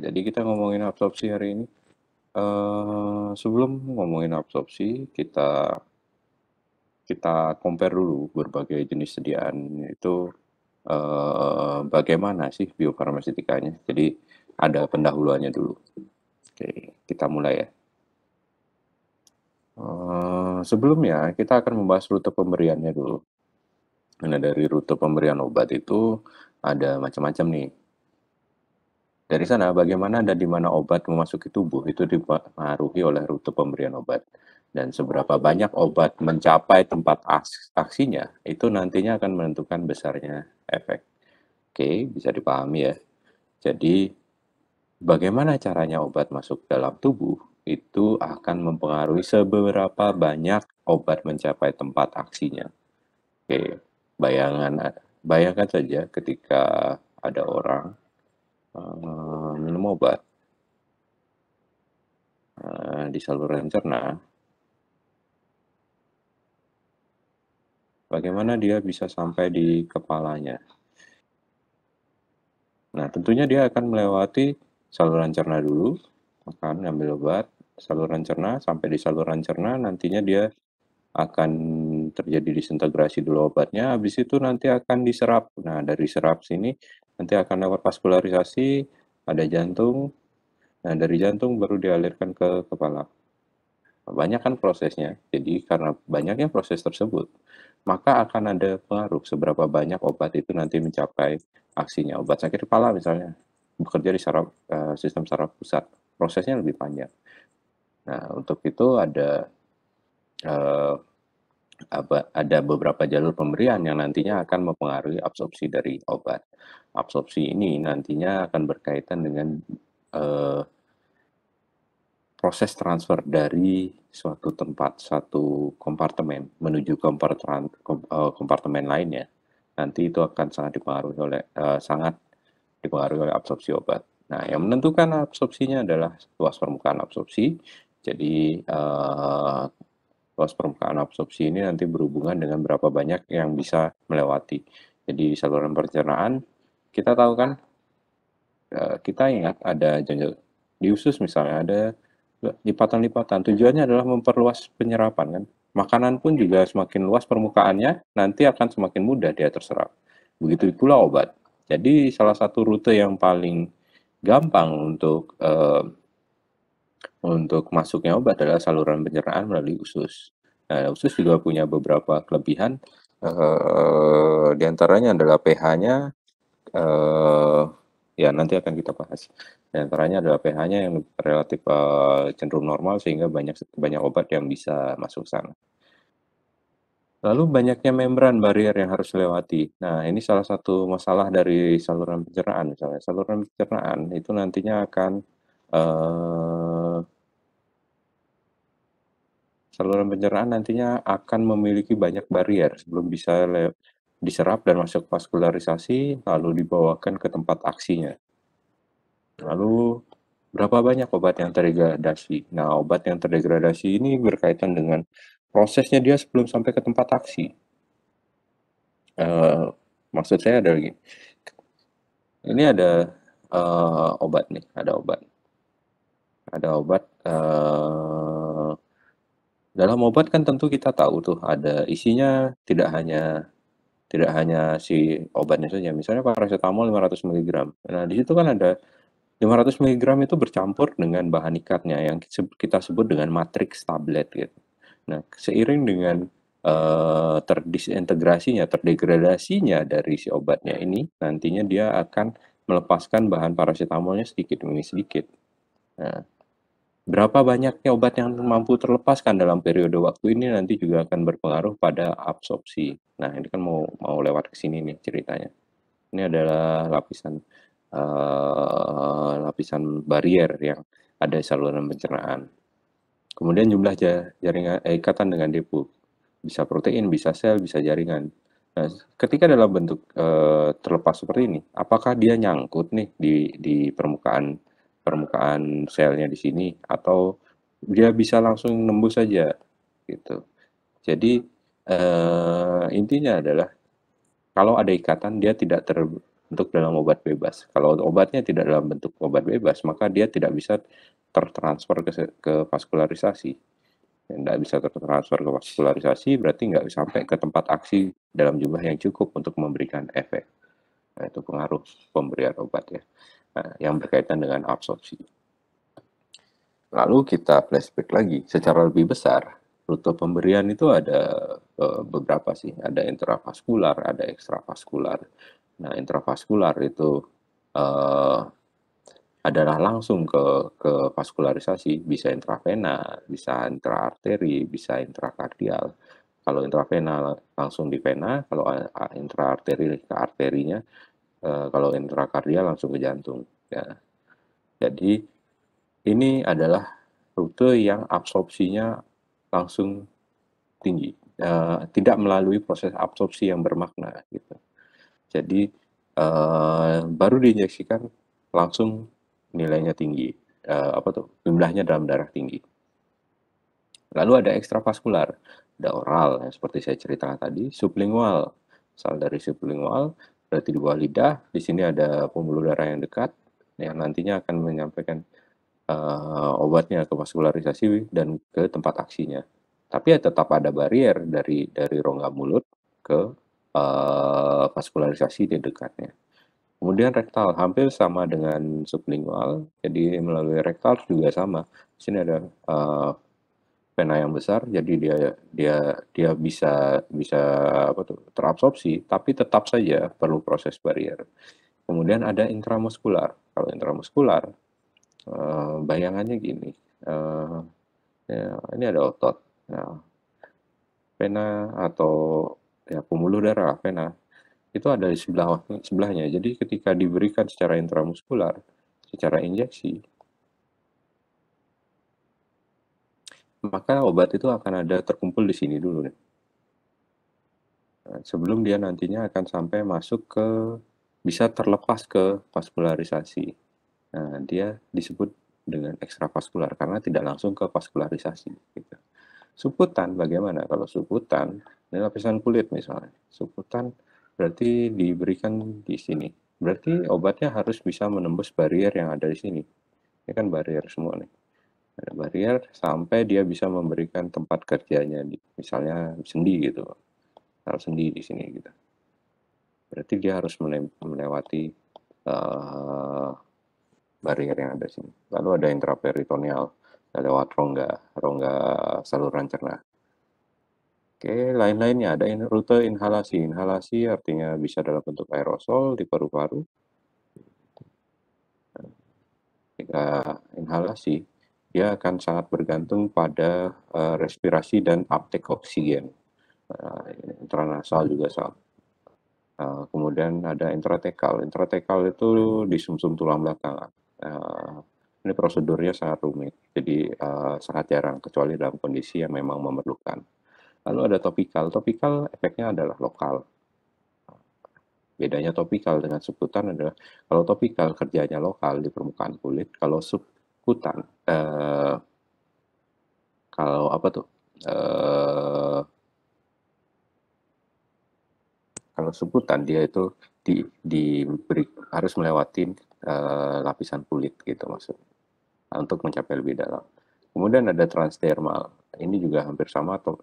Jadi kita ngomongin absorpsi hari ini. Sebelum ngomongin absorpsi, kita kita compare dulu berbagai jenis sediaan itu bagaimana sih biofarmasetikanya. Jadi ada pendahuluannya dulu. Oke, kita mulai ya. Sebelumnya kita akan membahas rute pemberiannya dulu. Nah, dari rute pemberian obat itu ada macam-macam nih. Dari sana, bagaimana dan di mana obat memasuki tubuh itu dipengaruhi oleh rute pemberian obat. Dan seberapa banyak obat mencapai tempat aksinya, itu nantinya akan menentukan besarnya efek. Oke, bisa dipahami ya. Jadi, bagaimana caranya obat masuk dalam tubuh, itu akan mempengaruhi seberapa banyak obat mencapai tempat aksinya. Oke, bayangkan saja ketika ada orang minum obat di saluran cerna, bagaimana dia bisa sampai di kepalanya. Nah, tentunya dia akan melewati saluran cerna dulu, akan ngambil obat, saluran cerna, sampai di saluran cerna, nantinya dia akan terjadi disintegrasi dulu obatnya, habis itu nanti akan diserap. Nah, dari serap sini nanti akan lewat vaskularisasi, ada jantung, nah dari jantung baru dialirkan ke kepala. Banyak kan prosesnya, jadi karena banyaknya proses tersebut, maka akan ada pengaruh seberapa banyak obat itu nanti mencapai aksinya. Obat sakit kepala misalnya, bekerja di sistem saraf pusat, prosesnya lebih panjang. Nah, untuk itu eh, ada beberapa jalur pemberian yang nantinya akan mempengaruhi absorpsi dari obat. Absorpsi ini nantinya akan berkaitan dengan eh, proses transfer dari suatu tempat, satu kompartemen menuju kompartemen lainnya, nanti itu akan sangat dipengaruhi oleh absorpsi obat. Nah, yang menentukan absorpsinya adalah luas permukaan absorpsi. Jadi, luas permukaan absorpsi ini nanti berhubungan dengan berapa banyak yang bisa melewati. Jadi, di saluran pencernaan, kita tahu kan, kita ingat ada di usus misalnya ada lipatan-lipatan. Tujuannya adalah memperluas penyerapan kan. Makanan pun juga semakin luas permukaannya, nanti akan semakin mudah dia terserap. Begitu pula obat. Jadi salah satu rute yang paling gampang untuk masuknya obat adalah saluran pencernaan melalui usus. Nah, usus juga punya beberapa kelebihan. Di antaranya adalah pH-nya, ya nanti akan kita bahas. Di antaranya adalah pH-nya yang relatif cenderung normal sehingga banyak obat yang bisa masuk sana. Lalu banyaknya membran barier yang harus dilewati. Nah, ini salah satu masalah dari saluran pencernaan misalnya. Saluran pencernaan itu nantinya akan eh, saluran pencernaan nantinya akan memiliki banyak barier sebelum bisa diserap dan masuk vaskularisasi lalu dibawakan ke tempat aksinya. Lalu berapa banyak obat yang terdegradasi? Nah, obat yang terdegradasi ini berkaitan dengan prosesnya dia sebelum sampai ke tempat aksi. Eh, Maksud saya adalah gini, ini ada obat nih, ada obat. Dalam obat kan tentu kita tahu tuh ada isinya tidak hanya si obatnya saja. Misalnya paracetamol 500 miligram. Nah, di situ kan ada 500 miligram itu bercampur dengan bahan ikatnya yang kita sebut dengan matriks tablet gitu. Nah, seiring dengan terdegradasinya dari si obatnya ini, nantinya dia akan melepaskan bahan paracetamolnya sedikit demi sedikit. Nah, berapa banyaknya obat yang mampu terlepaskan dalam periode waktu ini nanti juga akan berpengaruh pada absorpsi. Nah, ini kan mau lewat ke sini nih ceritanya. Ini adalah lapisan barier yang ada di saluran pencernaan. Kemudian jumlah jaringan ikatan dengan depo. Bisa protein, bisa sel, bisa jaringan. Nah, ketika dalam bentuk terlepas seperti ini, apakah dia nyangkut nih di permukaan permukaan selnya di sini atau dia bisa langsung nembus saja gitu. Jadi intinya adalah kalau ada ikatan dia tidak bentuk dalam obat bebas. Kalau obatnya tidak dalam bentuk obat bebas, maka dia tidak bisa tertransfer ke vaskularisasi. Tidak bisa tertransfer ke vaskularisasi berarti nggak sampai ke tempat aksi dalam jumlah yang cukup untuk memberikan efek. Nah, itu pengaruh pemberian obat ya. Nah, yang berkaitan dengan absorpsi. Lalu kita flashback lagi, secara lebih besar, rute pemberian itu ada beberapa sih, ada intravaskular, ada ekstravaskular. Nah, intravaskular itu uh, adalah langsung ke vaskularisasi, bisa intravena, bisa intraarteri, bisa intrakardial. Kalau intravena langsung di vena, kalau intraarteri ke arterinya, kalau intrakardial langsung ke jantung. Ya. Jadi ini adalah rute yang absorpsinya langsung tinggi, tidak melalui proses absorpsi yang bermakna gitu. Jadi baru diinjeksikan langsung nilainya tinggi, apa tuh jumlahnya dalam darah tinggi. Lalu ada ekstravaskular, ada oral yang seperti saya ceritakan tadi, sublingual, asal dari sublingual berarti di bawah lidah. Di sini ada pembuluh darah yang dekat yang nantinya akan menyampaikan obatnya ke vaskularisasi dan ke tempat aksinya. Tapi ya tetap ada barier dari rongga mulut ke vaskularisasi di dekatnya. Kemudian rektal hampir sama dengan sublingual, jadi melalui rektal juga sama. Di sini ada vena yang besar, jadi dia bisa bisa apa tuh terabsorpsi, tapi tetap saja perlu proses barier. Kemudian ada intramuskular. Kalau intramuskular, bayangannya gini, ya, ini ada otot. Nah, vena atau ya pembuluh darah vena itu ada di sebelahnya. Jadi ketika diberikan secara intramuskular, secara injeksi, maka obat itu akan ada terkumpul di sini dulu nih. Nah, sebelum dia nantinya akan sampai masuk ke bisa terlepas ke vaskularisasi. Nah, dia disebut dengan ekstravaskular karena tidak langsung ke vaskularisasi gitu. Suputan bagaimana? Kalau suputan, ini lapisan kulit misalnya. Suputan berarti diberikan di sini. Berarti obatnya harus bisa menembus barier yang ada di sini. Ini kan barier semua nih. Ada barier sampai dia bisa memberikan tempat kerjanya, misalnya sendi gitu. Taruh sendi di sini gitu. Berarti dia harus melewati uh, barier yang ada di sini. Lalu ada intraperitoneal, lewat rongga, rongga saluran cerna. Oke, lain-lainnya ada rute inhalasi. Inhalasi artinya bisa dalam bentuk aerosol di paru-paru. Jika inhalasi, dia akan sangat bergantung pada respirasi dan uptake oksigen. Intranasal juga sama. Kemudian ada intratekal. Intratekal itu di sumsum tulang belakang. Ini prosedurnya sangat rumit, jadi sangat jarang kecuali dalam kondisi yang memang memerlukan. Lalu ada topikal. Topikal efeknya adalah lokal. Bedanya topikal dengan subkutan adalah kalau topikal kerjanya lokal di permukaan kulit, kalau subkutan kalau apa tuh? Kalau subkutan dia itu diberi harus melewati lapisan kulit gitu maksudnya untuk mencapai lebih dalam. Kemudian ada transdermal. Ini juga hampir sama atau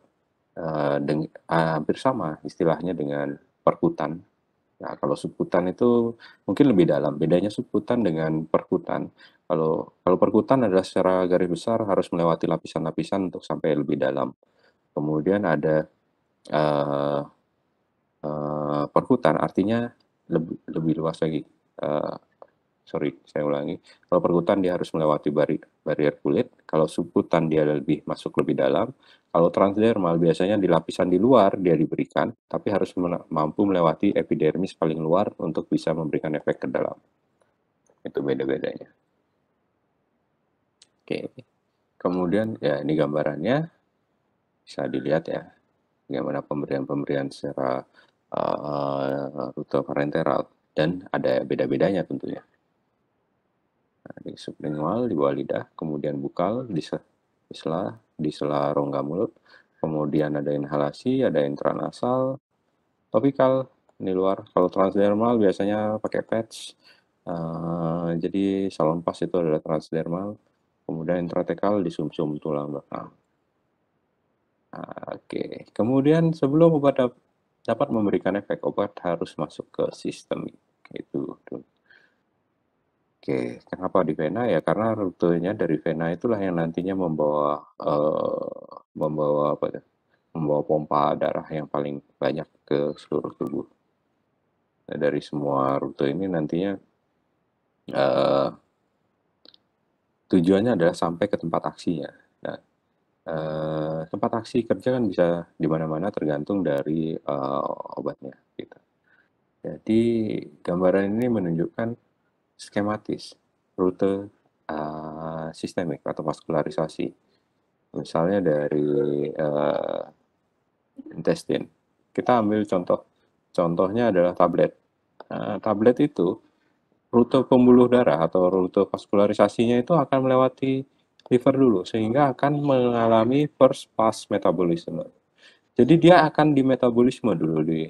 hampir sama istilahnya dengan perkutan. Nah, kalau subkutan itu mungkin lebih dalam. Bedanya subkutan dengan perkutan. Kalau perkutan adalah secara garis besar harus melewati lapisan-lapisan untuk sampai lebih dalam. Kemudian ada uh, perkutan artinya lebih luas lagi. Uh, Sorry, saya ulangi. Kalau perkutan dia harus melewati barier kulit. Kalau subkutan dia lebih masuk lebih dalam. Kalau transdermal biasanya di lapisan di luar dia diberikan, tapi harus mampu melewati epidermis paling luar untuk bisa memberikan efek ke dalam. Itu beda-bedanya. Oke. Kemudian ya ini gambarannya bisa dilihat ya bagaimana pemberian-pemberian secara rute parenteral dan ada beda-bedanya tentunya. Nah, di sublingual di bawah lidah, kemudian bukal di sela rongga mulut, kemudian ada inhalasi, ada intranasal, topikal Ini luar. Kalau transdermal biasanya pakai patch. Jadi salon pas itu adalah transdermal. Kemudian intratekal di sumsum tulang belakang. Oke. Kemudian sebelum obat dapat memberikan efek, obat harus masuk ke sistemik. Itu. Oke, kenapa di vena ya? Karena rutenya dari vena itulah yang nantinya membawa apa ya? Membawa pompa darah yang paling banyak ke seluruh tubuh. Nah, dari semua rute ini nantinya eh, tujuannya adalah sampai ke tempat aksinya. Nah, tempat aksi kerja kan bisa di mana-mana tergantung dari obatnya. Gitu. Jadi gambaran ini menunjukkan skematis rute sistemik atau vaskularisasi. Misalnya dari intestine. Kita ambil contohnya adalah tablet. Tablet itu rute pembuluh darah atau rute vaskularisasinya itu akan melewati liver dulu sehingga akan mengalami first pass metabolisme. Jadi dia akan di metabolisme dulu di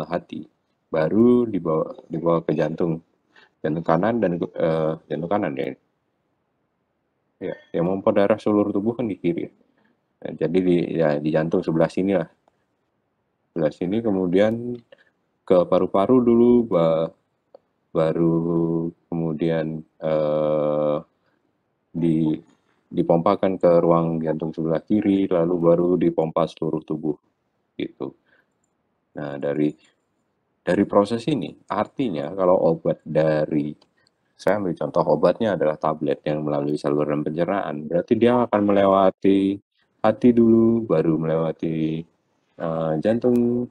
hati, baru dibawa ke jantung kanan dan jantung kanan ya. Ya, yang memompa darah seluruh tubuh kan di kiri. Nah, jadi di jantung sebelah sini lah. Sebelah sini kemudian ke paru-paru dulu, baru kemudian dipompakan ke ruang jantung sebelah kiri, lalu baru dipompa seluruh tubuh gitu. Nah, dari proses ini artinya kalau obat saya ambil contoh obatnya adalah tablet yang melalui saluran pencernaan, berarti dia akan melewati hati dulu, baru melewati jantung,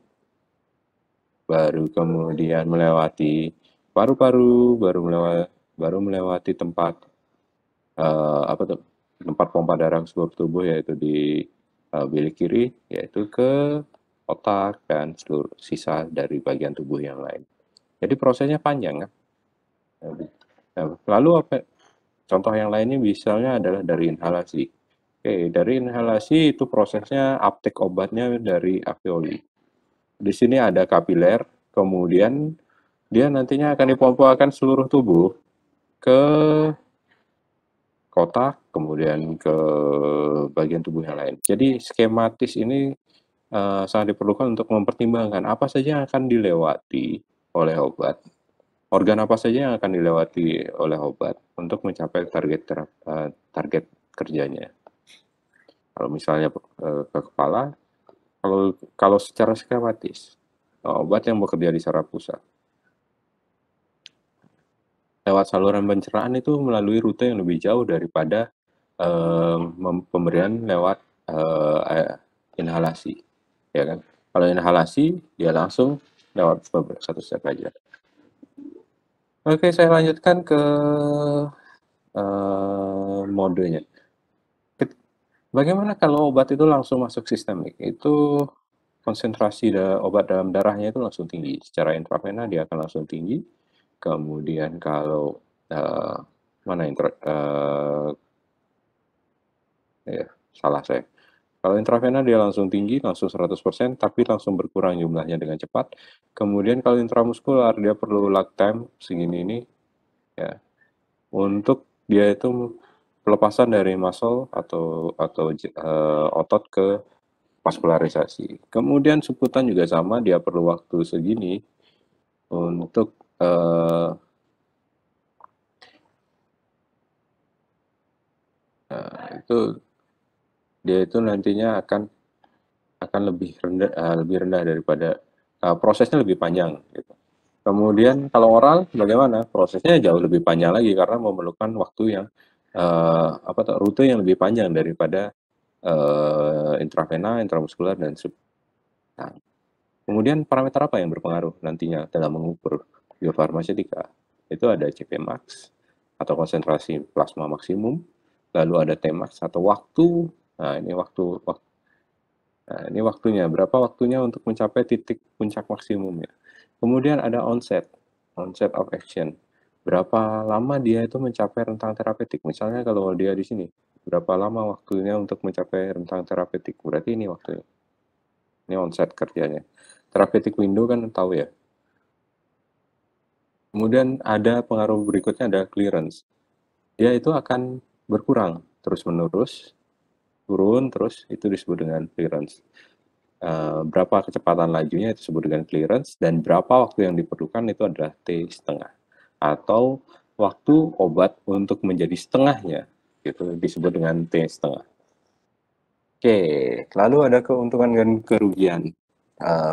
baru kemudian melewati paru-paru, baru melewati tempat apa tuh tempat pompa darah seluruh tubuh yaitu di bilik kiri, yaitu ke otak dan seluruh sisa dari bagian tubuh yang lain. Jadi prosesnya panjang kan. Nah, lalu apa? Contoh yang lainnya misalnya adalah dari inhalasi. Oke, dari inhalasi itu prosesnya uptake obatnya dari alveoli. Di sini ada kapiler, kemudian dia nantinya akan dipompakan seluruh tubuh ke kotak, kemudian ke bagian tubuh yang lain. Jadi skematis ini sangat diperlukan untuk mempertimbangkan apa saja yang akan dilewati oleh obat, organ apa saja yang akan dilewati oleh obat untuk mencapai target kerjanya. Kalau misalnya ke kepala, kalau secara skematis, obat yang bekerja di saraf pusat lewat saluran pencernaan itu melalui rute yang lebih jauh daripada pemberian lewat inhalasi, ya kan? Kalau inhalasi dia langsung lewat satu step aja. Oke, saya lanjutkan ke modenya. Bagaimana kalau obat itu langsung masuk sistemik? Itu konsentrasi obat dalam darahnya itu langsung tinggi. Secara intravena dia akan langsung tinggi. Kemudian kalau mana ya, salah saya. Kalau intravena dia langsung tinggi, langsung 100%, tapi langsung berkurang jumlahnya dengan cepat. Kemudian kalau intramuskular dia perlu lag time segini ini, ya, untuk dia itu pelepasan dari muscle atau otot ke vaskularisasi. Kemudian subkutan juga sama, dia perlu waktu segini untuk itu dia itu nantinya akan lebih rendah daripada prosesnya lebih panjang gitu. Kemudian kalau oral bagaimana? Prosesnya jauh lebih panjang lagi karena memerlukan waktu yang rute yang lebih panjang daripada intravena, intramuskular dan sub. Nah, kemudian parameter apa yang berpengaruh nantinya dalam mengukur biofarmasetika? Itu ada CP max atau konsentrasi plasma maksimum, lalu ada Tmax atau waktu. Nah, ini waktunya, berapa waktunya untuk mencapai titik puncak maksimumnya. Kemudian ada onset of action. Berapa lama dia itu mencapai rentang terapeutik. Misalnya kalau dia di sini, berapa lama waktunya untuk mencapai rentang terapeutik. Berarti ini waktunya. Ini onset kerjanya. therapeutic window kan tahu ya. Kemudian ada pengaruh berikutnya ada clearance. Dia itu akan berkurang terus-menerus, turun terus itu disebut dengan clearance. Berapa kecepatan lajunya itu disebut dengan clearance dan berapa waktu yang diperlukan itu adalah T setengah. Atau waktu obat untuk menjadi setengahnya itu disebut dengan T setengah. Oke, lalu ada keuntungan dan kerugian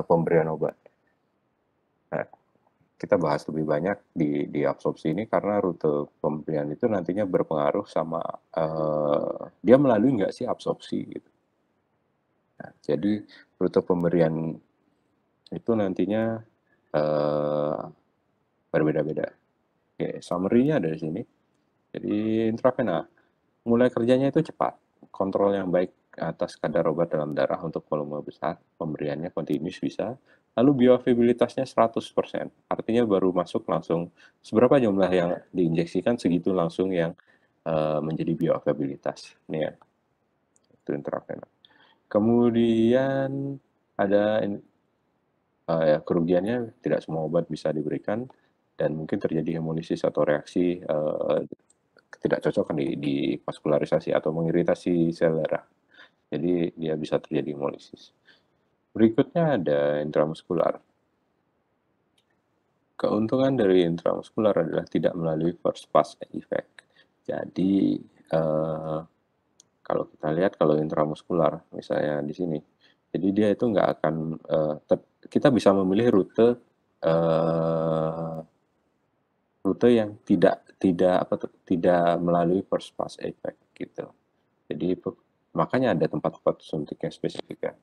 pemberian obat. Nah, kita bahas lebih banyak di absorpsi ini karena rute pemberian itu nantinya berpengaruh sama dia melalui nggak sih absorpsi gitu. Nah, jadi rute pemberian itu nantinya berbeda-beda. Oke, summary-nya ada di sini. Jadi intravena mulai kerjanya itu cepat, kontrol yang baik atas kadar obat dalam darah untuk volume besar, pemberiannya kontinus bisa, lalu bioavailabilitasnya 100%, artinya baru masuk langsung seberapa jumlah yang diinjeksikan segitu langsung yang menjadi bioavailabilitas. Ini ya, itu intravena. Kemudian ada ya, kerugiannya tidak semua obat bisa diberikan dan mungkin terjadi hemolisis atau reaksi ketidakcocokan di vaskularisasi atau mengiritasi sel darah. Jadi dia bisa terjadi hemolisis. Berikutnya ada intramuskular. Keuntungan dari intramuskular adalah tidak melalui first pass effect. Jadi kalau kita lihat kalau intramuskular misalnya di sini, jadi dia itu nggak akan kita bisa memilih uh, rute yang tidak melalui first pass effect gitu. Jadi makanya ada tempat-tempat suntik yang spesifik ya.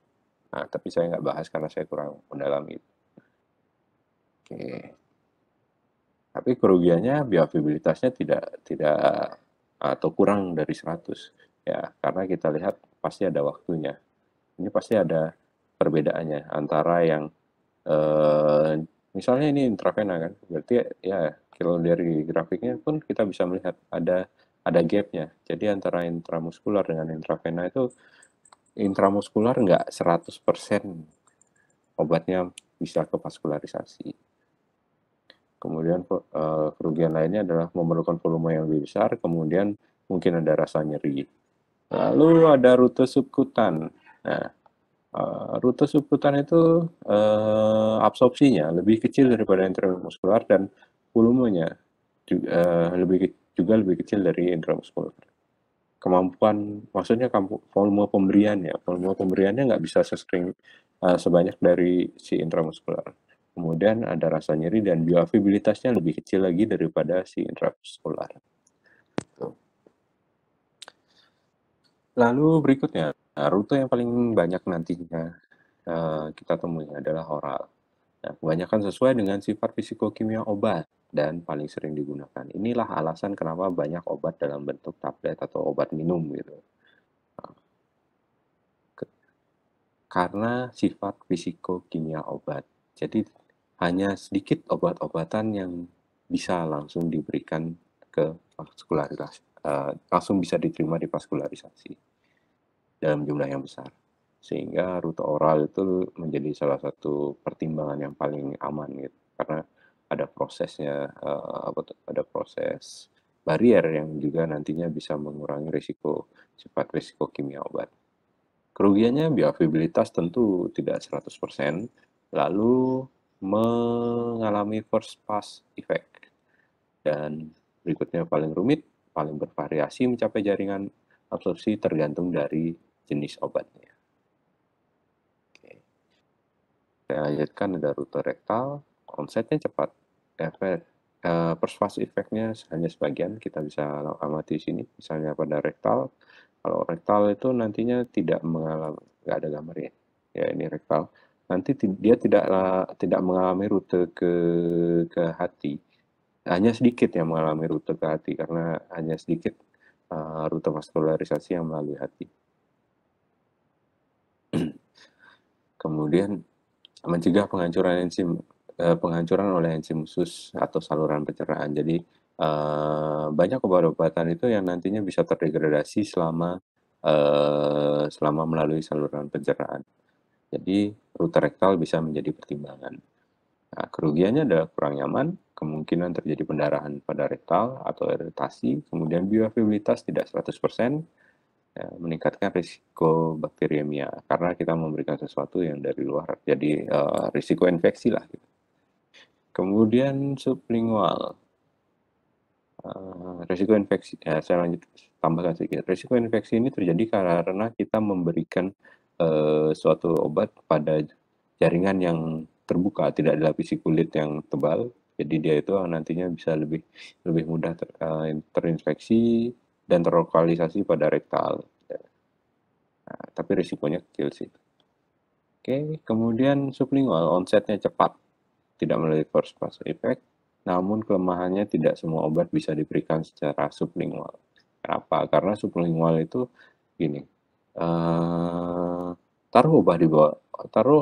Nah, tapi saya nggak bahas karena saya kurang mendalami itu. Oke. Tapi kerugiannya bioavailabilitasnya tidak atau kurang dari 100 ya, karena kita lihat pasti ada waktunya. Ini pasti ada perbedaannya antara yang eh, misalnya ini intravena kan, berarti ya kalau dari grafiknya pun kita bisa melihat ada gapnya. Jadi antara intramuskular dengan intravena itu intramuskular nggak 100% obatnya bisa ke vaskularisasi. Kemudian kerugian lainnya adalah memerlukan volume yang lebih besar, kemudian mungkin ada rasa nyeri. Lalu ada rute subkutan. Nah, rute subkutan itu absorpsinya lebih kecil daripada intramuskular dan volumenya juga lebih kecil dari intramuskular. Kemampuan, maksudnya volume pemberiannya, nggak bisa sebanyak dari si intramuskular. Kemudian ada rasa nyeri dan bioavailabilitasnya lebih kecil lagi daripada si intramuskular. Lalu berikutnya, rute yang paling banyak nantinya kita temui adalah oral. Nah, kebanyakan sesuai dengan sifat fisikokimia obat dan paling sering digunakan. Inilah alasan kenapa banyak obat dalam bentuk tablet atau obat minum gitu. Karena sifat fisikokimia obat. Jadi hanya sedikit obat-obatan yang bisa langsung diberikan ke vaskularisasi, langsung bisa diterima di vaskularisasi dalam jumlah yang besar. Sehingga rute oral itu menjadi salah satu pertimbangan yang paling aman gitu. Karena ada prosesnya, ada proses barier yang juga nantinya bisa mengurangi sifat risiko kimia obat. Kerugiannya bioavailabilitas tentu tidak 100%, lalu mengalami first pass effect. Dan berikutnya paling rumit, paling bervariasi mencapai jaringan absorpsi tergantung dari jenis obatnya. Oke. Saya lanjutkan ada rute rektal, onsetnya cepat, efek first pass effect-nya hanya sebagian kita bisa amati di sini, misalnya pada rektal. Kalau rektal itu nantinya tidak mengalami, nggak ada gambarnya. Ya ini rektal. Nanti dia tidak mengalami rute ke hati. Hanya sedikit yang mengalami rute ke hati karena hanya sedikit rute vaskularisasi yang melalui hati. Kemudian mencegah penghancuran oleh enzim usus atau saluran pencernaan. Jadi banyak obat-obatan itu yang nantinya bisa terdegradasi selama melalui saluran pencernaan. Jadi rute rektal bisa menjadi pertimbangan. Nah, kerugiannya adalah kurang nyaman, kemungkinan terjadi pendarahan pada rektal atau iritasi, kemudian bioavailabilitas tidak 100%, ya, meningkatkan risiko bakteriemia karena kita memberikan sesuatu yang dari luar, jadi risiko infeksi lah. Gitu. Kemudian sublingual, risiko infeksi, ya, saya lanjut tambahkan sedikit. Risiko infeksi ini terjadi karena kita memberikan suatu obat pada jaringan yang terbuka, tidak dilapisi kulit yang tebal. Jadi dia itu nantinya bisa lebih mudah terinfeksi dan terlokalisasi pada rektal. Nah, tapi risikonya kecil sih. Oke, kemudian sublingual onsetnya cepat, tidak melalui first pass effect, namun kelemahannya tidak semua obat bisa diberikan secara sublingual. Kenapa? Karena sublingual itu gini, taruh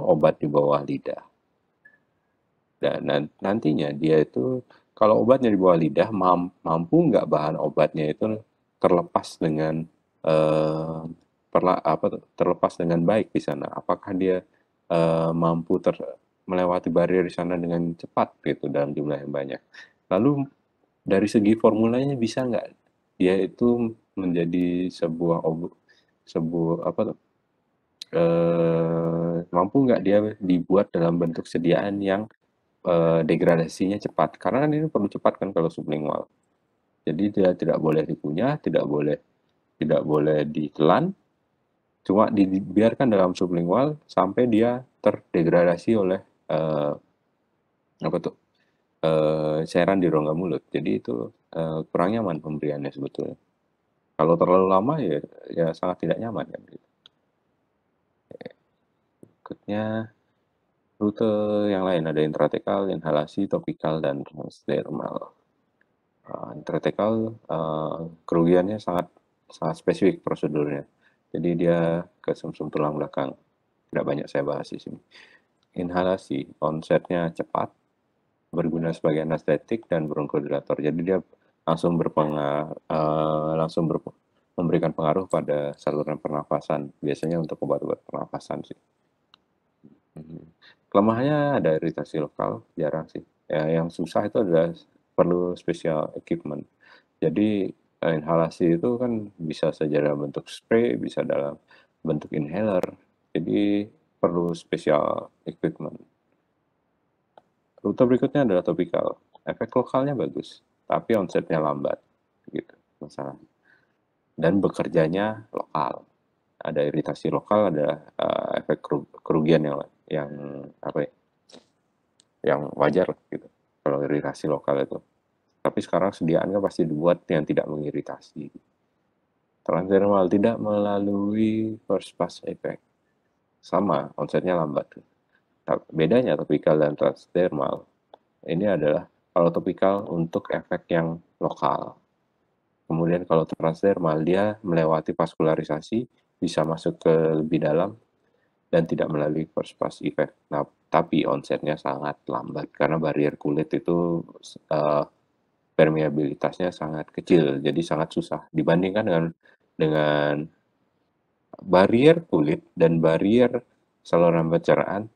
obat di bawah lidah. Dan nantinya dia itu kalau obatnya di bawah lidah mampu nggak bahan obatnya itu terlepas dengan eh, terlepas dengan baik di sana. Apakah dia mampu melewati barrier di sana dengan cepat gitu dalam jumlah yang banyak. Lalu dari segi formulanya bisa nggak dia itu menjadi sebuah apa tuh, mampu nggak dia dibuat dalam bentuk sediaan yang degradasinya cepat. Karena kan ini perlu cepat kan kalau sublingual. Jadi dia tidak boleh dikunyah, tidak boleh ditelan, cuma dibiarkan dalam sublingual sampai dia terdegradasi oleh eh, apa tuh cairan di rongga mulut. Jadi itu kurang nyaman pemberiannya sebetulnya. Kalau terlalu lama ya sangat tidak nyaman kan. Gitu. Berikutnya rute yang lain ada intratekal, inhalasi, topikal, dan transdermal. Intratekal kerugiannya sangat sangat spesifik prosedurnya. Jadi dia ke sumsum tulang belakang. Tidak banyak saya bahas di sini. Inhalasi, onsetnya cepat, berguna sebagai anestetik dan bronkodilator. Jadi dia langsung memberikan pengaruh pada saluran pernafasan. Biasanya untuk obat-obat pernafasan sih. Kelemahannya ada iritasi lokal, jarang sih. Ya, yang susah itu adalah perlu special equipment. Jadi inhalasi itu kan bisa saja dalam bentuk spray, bisa dalam bentuk inhaler. Jadi perlu special equipment. Rute berikutnya adalah topikal. Efek lokalnya bagus, tapi onsetnya lambat. Gitu masalah. Dan bekerjanya lokal. Ada iritasi lokal, ada efek kerugian yang apa ya? Yang wajar gitu. Kalau iritasi lokal itu. Tapi sekarang sediaannya pasti dibuat yang tidak mengiritasi. Transdermal tidak melalui first pass effect. Sama, onsetnya lambat. Bedanya topikal dan transdermal ini adalah kalau topikal untuk efek yang lokal. Kemudian kalau transdermal dia melewati vaskularisasi, bisa masuk ke lebih dalam dan tidak melalui first pass effect. Nah, tapi onsetnya sangat lambat karena barrier kulit itu uh, permeabilitasnya sangat kecil, jadi sangat susah dibandingkan dengan barrier kulit dan barrier saluran pencernaan.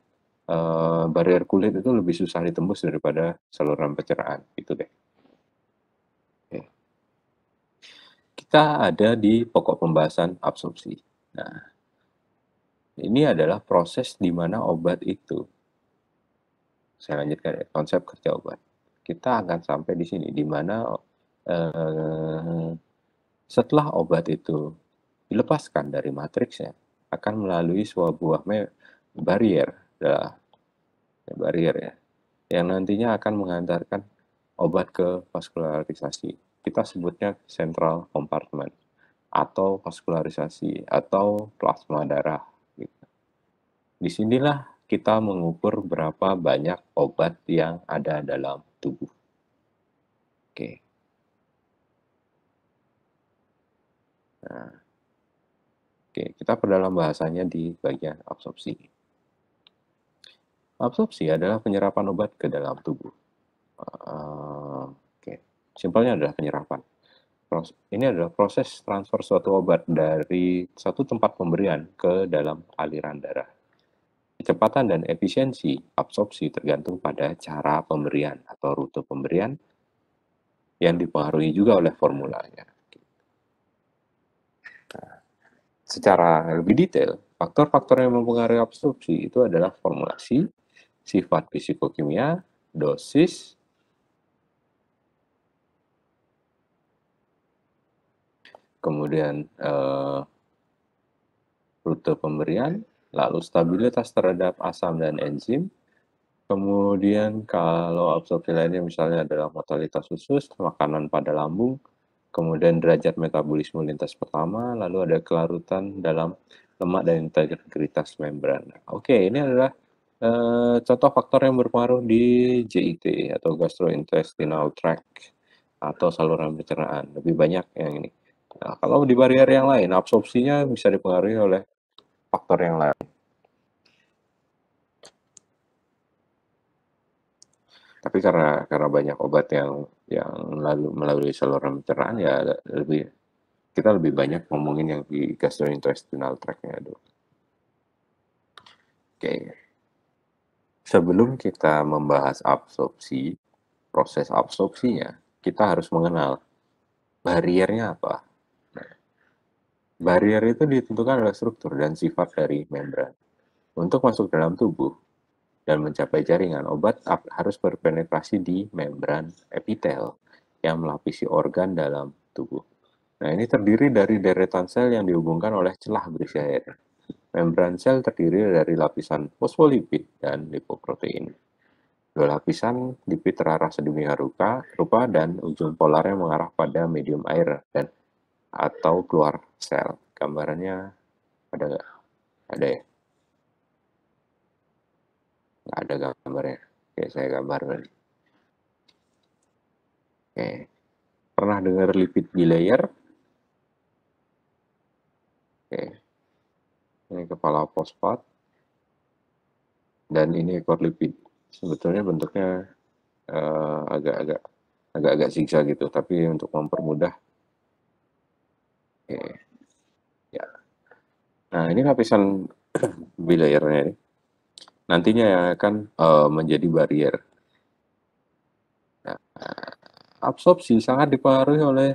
Barrier kulit itu lebih susah ditembus daripada saluran pencernaan, gitu deh. Oke. Kita ada di pokok pembahasan absorpsi. Nah, ini adalah proses di mana obat itu, saya lanjutkan ya, konsep kerja obat. Kita akan sampai di sini, di mana setelah obat itu dilepaskan dari matriksnya, akan melalui sebuah barrier, barrier ya, yang nantinya akan mengantarkan obat ke vaskularisasi. Kita sebutnya central compartment atau vaskularisasi atau plasma darah. Gitu. Disinilah kita mengukur berapa banyak obat yang ada dalam tubuh. Oke. Nah, oke, kita perdalam bahasanya di bagian absorpsi. Absorpsi adalah penyerapan obat ke dalam tubuh. Oke, simpelnya adalah penyerapan. Ini adalah proses transfer suatu obat dari satu tempat pemberian ke dalam aliran darah. Kecepatan dan efisiensi absorpsi tergantung pada cara pemberian atau rute pemberian yang dipengaruhi juga oleh formulanya. Secara lebih detail, faktor-faktor yang mempengaruhi absorpsi itu adalah formulasi, sifat fisikokimia, dosis, kemudian rute pemberian, lalu stabilitas terhadap asam dan enzim, kemudian kalau absorpsi lainnya misalnya adalah motalitas usus, makanan pada lambung, kemudian derajat metabolisme lintas pertama, lalu ada kelarutan dalam lemak dan integritas membran. Oke, ini adalah contoh faktor yang berpengaruh di GIT atau gastrointestinal tract atau saluran pencernaan. Lebih banyak yang ini. Nah, kalau di barier yang lain, absorpsinya bisa dipengaruhi oleh faktor yang lain. Tapi karena banyak obat yang lalu melalui saluran pencernaan ya kita lebih banyak ngomongin yang di gastrointestinal tract-nya dulu. Oke. Sebelum kita membahas absorpsi, proses absorpsinya, kita harus mengenal bariernya apa. Nah, barier itu ditentukan oleh struktur dan sifat dari membran. Untuk masuk dalam tubuh dan mencapai jaringan, obat harus berpenetrasi di membran epitel yang melapisi organ dalam tubuh. Nah, ini terdiri dari deretan sel yang dihubungkan oleh celah berisi air. Membran sel terdiri dari lapisan fosfolipid dan lipoprotein. Dua lapisan lipid terarah sedemikian rupa dan ujung polarnya mengarah pada medium air dan atau keluar sel. Gambarannya ada nggak? Ada ya? Nggak ada gambarnya. Oke, saya gambar tadi. Oke. Pernah dengar lipid bilayer? Oke. Ini kepala fosfat. Dan ini ekor lipid. Sebetulnya bentuknya agak-agak zigzag gitu, tapi untuk mempermudah. Oke. Ya. Nah, ini lapisan bilayernya ini. Nantinya yang akan menjadi barier. Nah, absorpsi sangat dipengaruhi oleh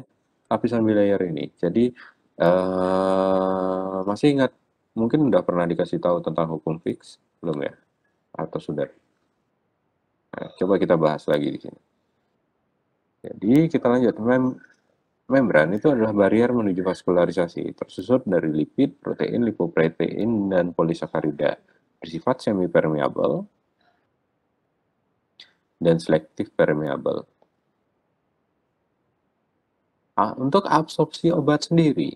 lapisan bilayer ini. Jadi masih ingat, mungkin udah pernah dikasih tahu tentang hukum Fick belum ya? Atau sudah? Nah, coba kita bahas lagi di sini. Jadi kita lanjut. Membran itu adalah barier menuju vaskularisasi, tersusun dari lipid, protein, lipoprotein, dan polisakarida. Bersifat semi-permeable dan selektif permeable. Untuk absorpsi obat sendiri,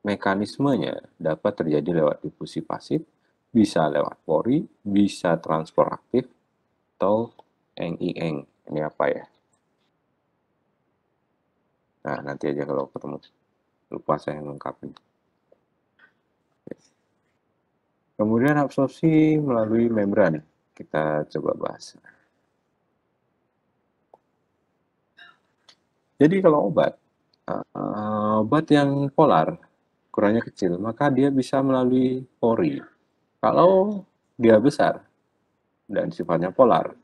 mekanismenya dapat terjadi lewat difusi pasif, bisa lewat pori, bisa transport aktif, atau eng-eng. Ini apa ya? Nah, nanti aja kalau ketemu. Lupa saya ngungkapin. Kemudian absorpsi melalui membran. Kita coba bahas. Jadi kalau obat yang polar, ukurannya kecil, maka dia bisa melalui pori. Kalau dia besar dan sifatnya polar,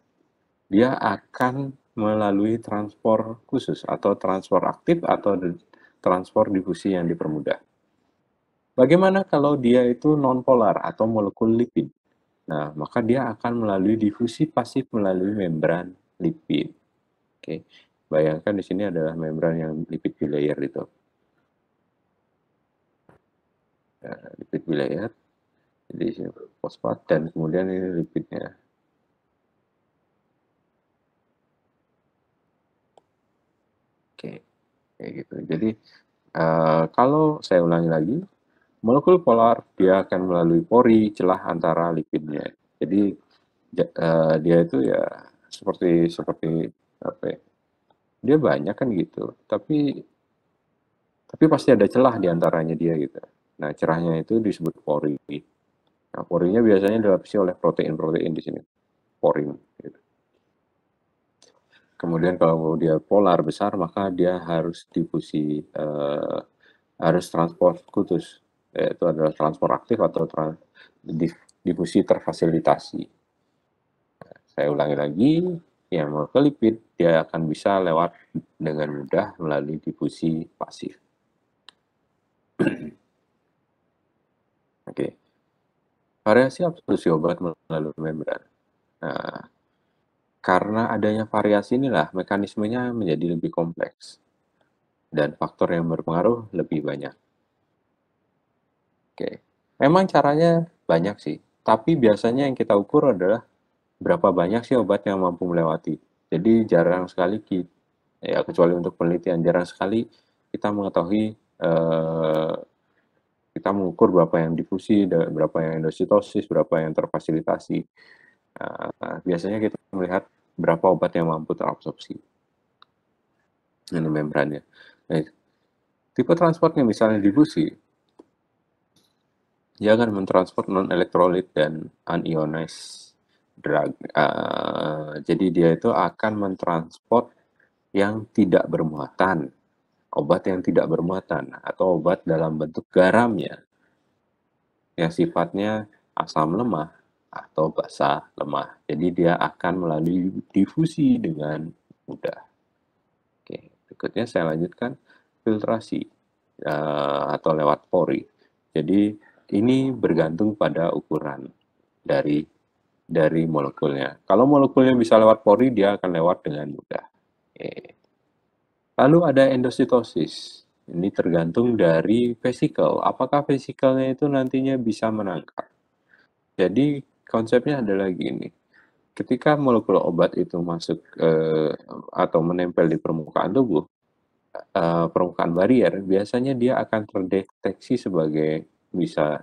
dia akan melalui transport khusus atau transport aktif atau transport difusi yang dipermudah. Bagaimana kalau dia itu non-polar atau molekul lipid? Nah, maka dia akan melalui difusi pasif melalui membran lipid. Oke, bayangkan di sini adalah membran yang lipid bilayer itu. Nah, lipid bilayer, jadi sini fosfat dan kemudian ini lipidnya. Oke, kayak gitu. Jadi kalau saya ulangi lagi, molekul polar dia akan melalui pori celah antara lipidnya. Jadi dia itu ya seperti apa ya? Dia banyak kan gitu, tapi pasti ada celah di antaranya dia gitu. Nah, celahnya itu disebut pori. Nah, porinya biasanya dilapisi oleh protein-protein di sini, porin. Gitu. Kemudian kalau dia polar besar, maka dia harus difusi, harus transport khusus, yaitu adalah transport aktif atau difusi terfasilitasi. Saya ulangi lagi, yang molekul lipid dia akan bisa lewat dengan mudah melalui difusi pasif. Oke. Variasi absorpsi obat melalui membran. Nah, karena adanya variasi inilah mekanismenya menjadi lebih kompleks dan faktor yang berpengaruh lebih banyak. Oke. Memang caranya banyak sih, tapi biasanya yang kita ukur adalah berapa banyak sih obat yang mampu melewati. Jadi jarang sekali ya kecuali untuk penelitian, jarang sekali kita mengetahui kita mengukur berapa yang difusi, berapa yang endositosis, berapa yang terfasilitasi. Biasanya kita melihat berapa obat yang mampu terabsorpsi dengan membrannya. Nah, tipe transportnya misalnya difusi, dia akan mentransport non-elektrolit dan unionized drug. Jadi dia itu akan mentransport yang tidak bermuatan, obat yang tidak bermuatan, atau obat dalam bentuk garamnya yang sifatnya asam lemah atau basa lemah. Jadi dia akan melalui difusi dengan mudah. Oke, berikutnya saya lanjutkan filtrasi atau lewat pori. Jadi ini bergantung pada ukuran dari molekulnya. Kalau molekulnya bisa lewat pori, dia akan lewat dengan mudah. Oke. Lalu ada endositosis. Ini tergantung dari vesikel. Apakah vesikelnya itu nantinya bisa menangkap? Jadi konsepnya adalah gini. Ketika molekul obat itu masuk atau menempel di permukaan tubuh, permukaan barier, biasanya dia akan terdeteksi sebagai bisa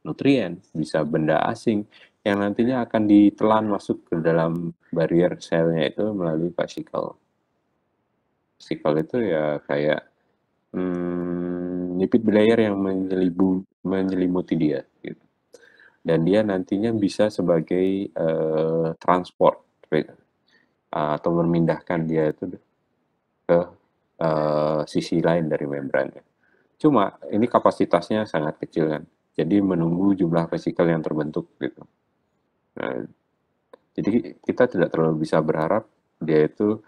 nutrien, bisa benda asing yang nantinya akan ditelan masuk ke dalam barier selnya itu melalui vesikel. Vesikel itu ya kayak lipid layer yang menyelimuti dia gitu. Dan dia nantinya bisa sebagai transport atau memindahkan dia itu ke sisi lain dari membrannya. Cuma ini kapasitasnya sangat kecil kan. Jadi menunggu jumlah vesikel yang terbentuk gitu. Nah, jadi kita tidak terlalu bisa berharap dia itu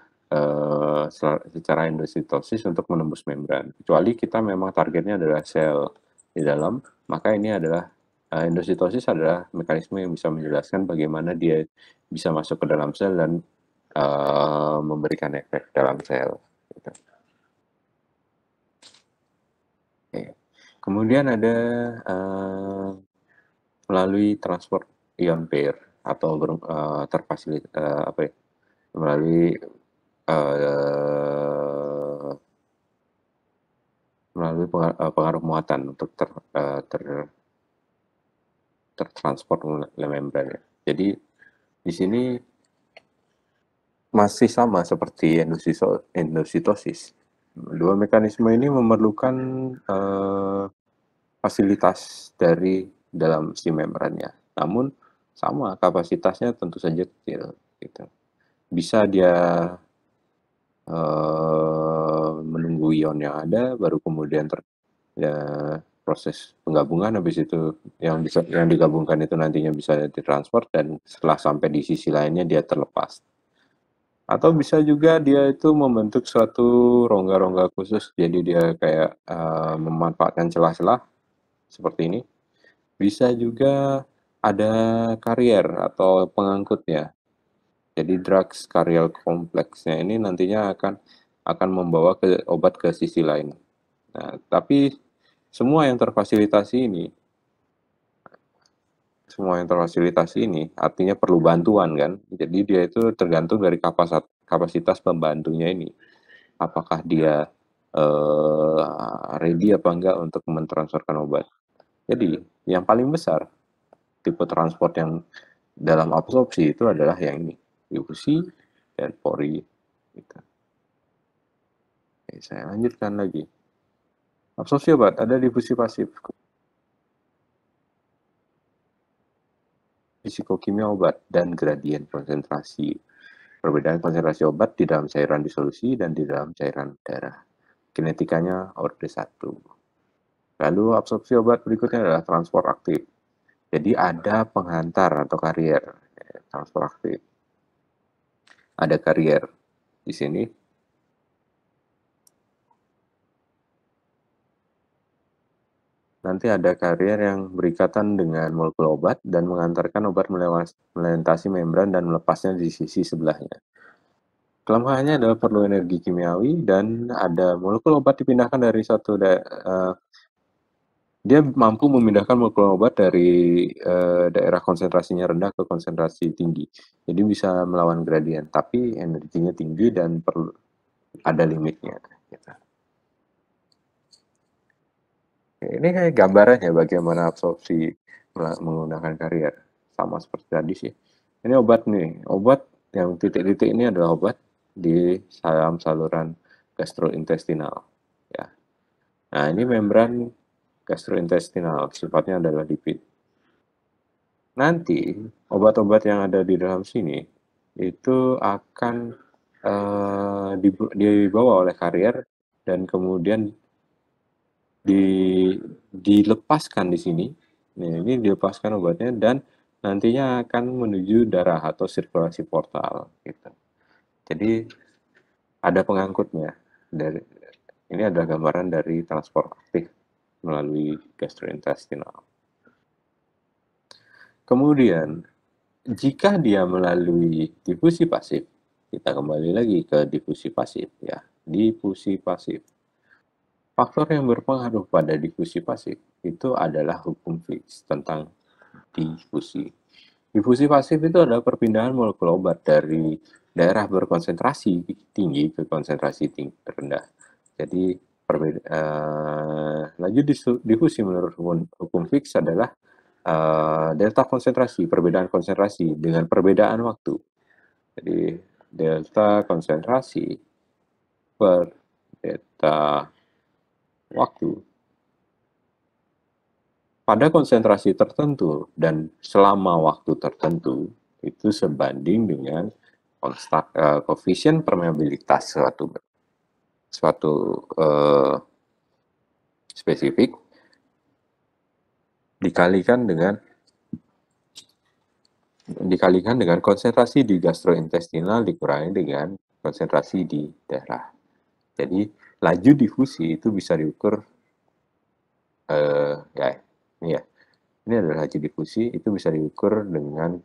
secara endositosis untuk menembus membran. Kecuali kita memang targetnya adalah sel di dalam, maka ini adalah endositosis adalah mekanisme yang bisa menjelaskan bagaimana dia bisa masuk ke dalam sel dan memberikan efek dalam sel. Gitu. Oke. Kemudian ada melalui transport ion pair atau apa ya, melalui melalui pengaruh muatan untuk tertransport oleh membran ya. Jadi di sini masih sama seperti endositosis. Dua mekanisme ini memerlukan fasilitas dari dalam si membrannya. Namun sama kapasitasnya tentu saja kecil gitu. Bisa dia menunggu ion yang ada baru kemudian ya, proses penggabungan, habis itu yang digabungkan itu nantinya bisa ditransfer dan setelah sampai di sisi lainnya dia terlepas. Atau bisa juga dia itu membentuk suatu rongga-rongga khusus, jadi dia kayak memanfaatkan celah-celah seperti ini. Bisa juga ada karier atau pengangkutnya. Jadi drugs carrier kompleksnya ini nantinya akan membawa obat ke sisi lain. Nah, tapi semua yang terfasilitasi ini artinya perlu bantuan kan. Jadi dia itu tergantung dari kapasitas pembantunya ini. Apakah dia ready apa enggak untuk mentransferkan obat. Jadi yang paling besar tipe transport yang dalam absorpsi itu adalah yang ini, difusi dan pori. Gitu. Oke, saya lanjutkan lagi. Absorpsi obat ada difusi pasif. Fisikokimia obat dan gradien konsentrasi. Perbedaan konsentrasi obat di dalam cairan disolusi dan di dalam cairan darah. Kinetikanya orde 1. Lalu absorpsi obat berikutnya adalah transport aktif. Jadi ada penghantar atau karier transfer aktif. Ada karier di sini. Nanti ada karier yang berikatan dengan molekul obat dan mengantarkan obat melintasi membran dan melepasnya di sisi sebelahnya. Kelemahannya adalah perlu energi kimiawi dan ada molekul obat dipindahkan dari dia mampu memindahkan molekul obat dari daerah konsentrasinya rendah ke konsentrasi tinggi. Jadi bisa melawan gradien, tapi energinya tinggi dan perlu ada limitnya. Gitu. Ini kayak gambarannya bagaimana absorpsi menggunakan karier. Sama seperti tadi sih. Ini obat nih. Obat yang titik-titik ini adalah obat di dalam saluran gastrointestinal. Ya. Nah, ini membran gastrointestinal. Sifatnya adalah lipid. Nanti, obat-obat yang ada di dalam sini itu akan dibawa oleh karier dan kemudian dilepaskan di sini. Nah, ini dilepaskan obatnya dan nantinya akan menuju darah atau sirkulasi portal gitu. Jadi ada pengangkutnya. Ini adalah gambaran dari transport aktif melalui gastrointestinal. Kemudian jika dia melalui difusi pasif, kita kembali lagi ke difusi pasif ya. Difusi pasif. Faktor yang berpengaruh pada difusi pasif itu adalah hukum Fick tentang difusi. Difusi pasif itu adalah perpindahan molekul obat dari daerah berkonsentrasi tinggi ke konsentrasi rendah. Jadi laju difusi menurut hukum Fick adalah delta konsentrasi, perbedaan konsentrasi dengan perbedaan waktu. Jadi delta konsentrasi per delta waktu pada konsentrasi tertentu dan selama waktu tertentu itu sebanding dengan koefisien permeabilitas suatu spesifik dikalikan dengan konsentrasi di gastrointestinal dikurangi dengan konsentrasi di darah. Jadi laju difusi itu bisa diukur ini adalah laju difusi itu bisa diukur dengan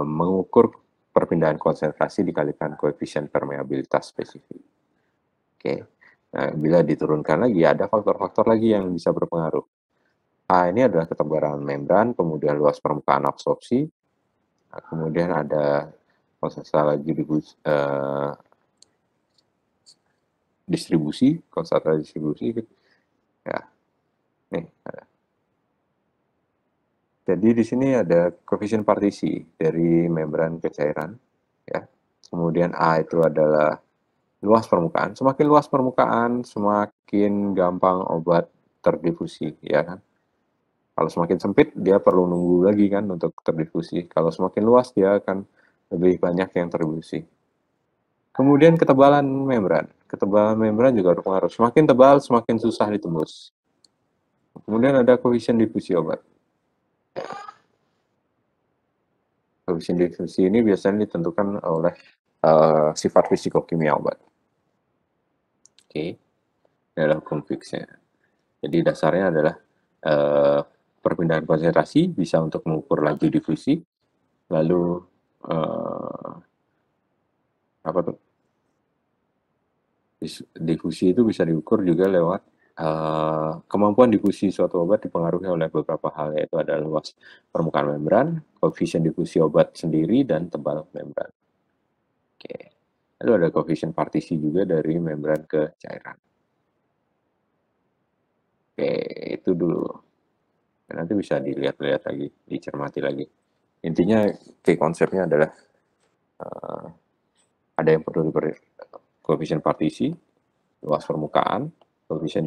mengukur perpindahan konsentrasi dikalikan koefisien permeabilitas spesifik. Oke. Nah, bila diturunkan lagi ada faktor-faktor lagi yang bisa berpengaruh. Ini adalah ketebalan membran, kemudian luas permukaan absorpsi, kemudian ada konsentrasi laju distribusi, ya. Nih, ada. Jadi di sini ada koefisien partisi dari membran ke cairan, ya. Kemudian A itu adalah luas permukaan. Semakin luas permukaan, semakin gampang obat terdifusi, ya kan? Kalau semakin sempit, dia perlu nunggu lagi kan untuk terdifusi. Kalau semakin luas, dia akan lebih banyak yang terdifusi. Kemudian ketebalan membran. Ketebalan membran juga berpengaruh. Semakin tebal, semakin susah ditembus. Kemudian ada koefisien difusi obat. Koefisien difusi ini biasanya ditentukan oleh sifat fisikokimia obat. Oke, ini adalah hukum Fick's-nya. Jadi dasarnya adalah perpindahan konsentrasi bisa untuk mengukur laju difusi, lalu difusi itu bisa diukur juga lewat kemampuan difusi suatu obat dipengaruhi oleh beberapa hal, yaitu adalah luas permukaan membran, koefisien difusi obat sendiri, dan tebal membran. Oke. Lalu ada koefisien partisi juga dari membran ke cairan. Oke, itu dulu. Dan nanti bisa dilihat-lihat lagi, dicermati lagi. Intinya key konsepnya adalah ada yang perlu koefisien partisi, luas permukaan, koefisien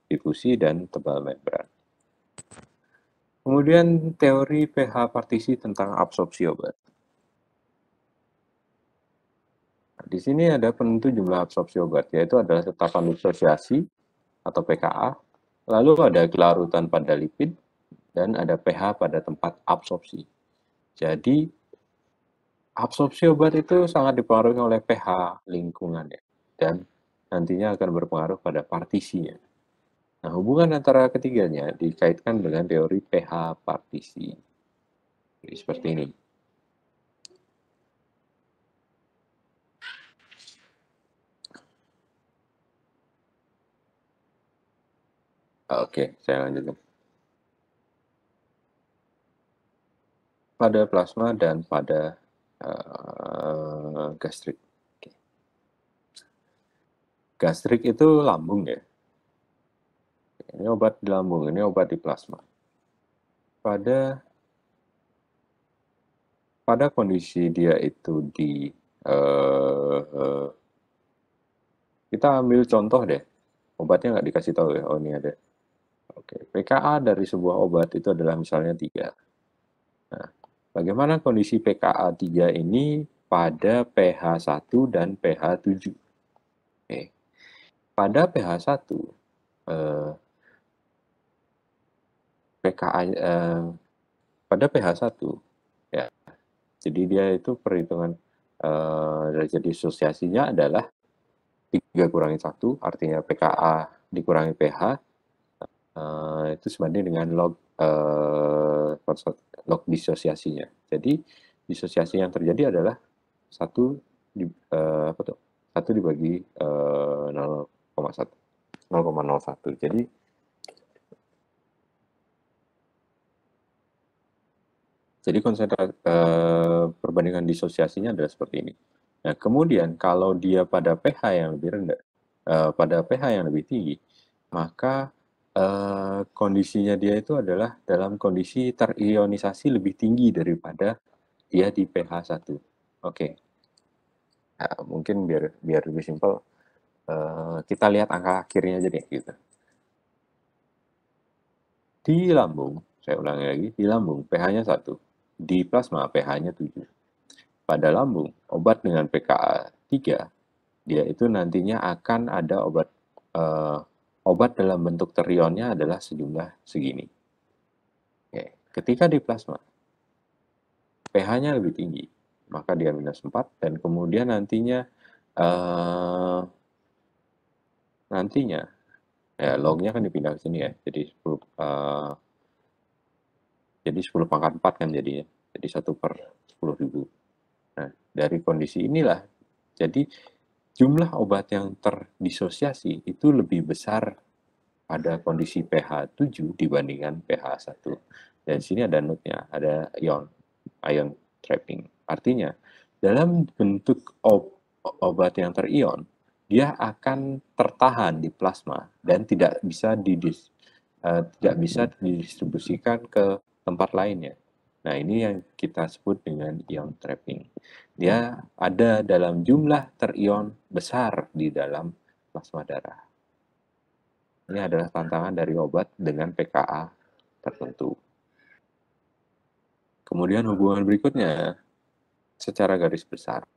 difusi, dan tebal membran. Kemudian teori pH partisi tentang absorpsi obat. Di sini ada penentu jumlah absorpsi obat, yaitu adalah tetapan disosiasi atau pKa, lalu ada kelarutan pada lipid, dan ada pH pada tempat absorpsi. Jadi absorpsi obat itu sangat dipengaruhi oleh pH lingkungan ya, dan nantinya akan berpengaruh pada partisinya. Nah, hubungan antara ketiganya dikaitkan dengan teori pH partisi. Jadi, seperti ini. Oke, saya lanjutkan. Pada plasma dan pada gastrik. Oke. Gastrik itu lambung ya. Ini obat di lambung, ini obat di plasma. Pada pada kondisi dia itu di kita ambil contoh deh. Obatnya nggak dikasih tahu ya. Oh, ini ada. Oke, pKa dari sebuah obat itu adalah misalnya 3. Nah, bagaimana kondisi pKa 3 ini pada pH 1 dan pH 7? Oke. Pada pH 1, pKa pada pH 1 ya. Jadi dia itu perhitungan derajat disosiasinya adalah 3 kurangi 1, artinya pKa dikurangi pH itu sebanding dengan log disosiasinya. Jadi disosiasi yang terjadi adalah 1 apa tuh? 1 dibagi 0,1. 0,01. Jadi perbandingan disosiasinya adalah seperti ini. Nah, kemudian kalau dia pada pH yang lebih rendah, pada pH yang lebih tinggi, maka kondisinya dia itu adalah dalam kondisi terionisasi lebih tinggi daripada dia di pH 1. Oke. Nah, mungkin biar biar lebih simpel, kita lihat angka akhirnya aja deh gitu. Di lambung, saya ulangi lagi, di lambung pH-nya 1, di plasma pH-nya 7. Pada lambung, obat dengan pKa 3, dia itu nantinya akan ada obat dalam bentuk terionnya adalah sejumlah segini. Oke. Ketika di plasma, pH-nya lebih tinggi, maka dia minus 4, dan kemudian nantinya ya lognya kan dipindah ke sini ya, jadi 10 pangkat 4 kan jadinya, jadi 1/10.000. Nah, dari kondisi inilah, jadi jumlah obat yang terdisosiasi itu lebih besar pada kondisi pH 7 dibandingkan pH 1. Dan di sini ada note-nya, ada ion trapping. Artinya, dalam bentuk obat yang terion, dia akan tertahan di plasma dan tidak bisa didistribusikan ke tempat lainnya. Nah, ini yang kita sebut dengan ion trapping. Dia ada dalam jumlah terion besar di dalam plasma darah. Ini adalah tantangan dari obat dengan pKa tertentu. Kemudian hubungan berikutnya, secara garis besar.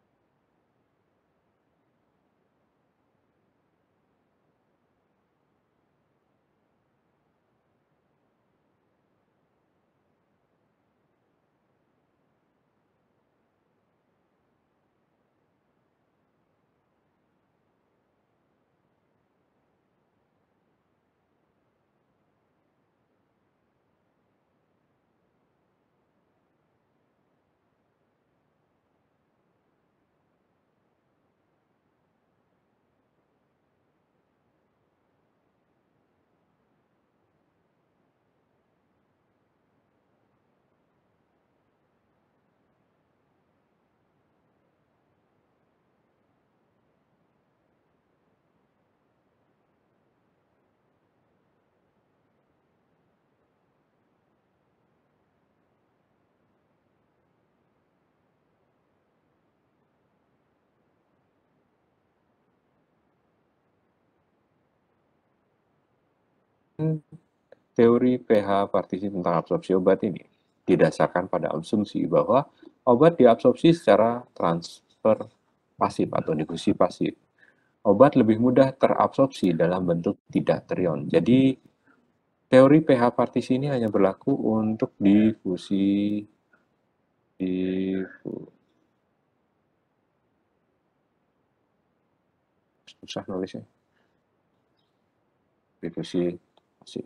Teori pH partisi tentang absorpsi obat ini didasarkan pada asumsi bahwa obat diabsorpsi secara transfer pasif atau difusi pasif. Obat lebih mudah terabsorpsi dalam bentuk tidak terion. Jadi teori pH partisi ini hanya berlaku untuk difusi susah nulisnya difusi masih.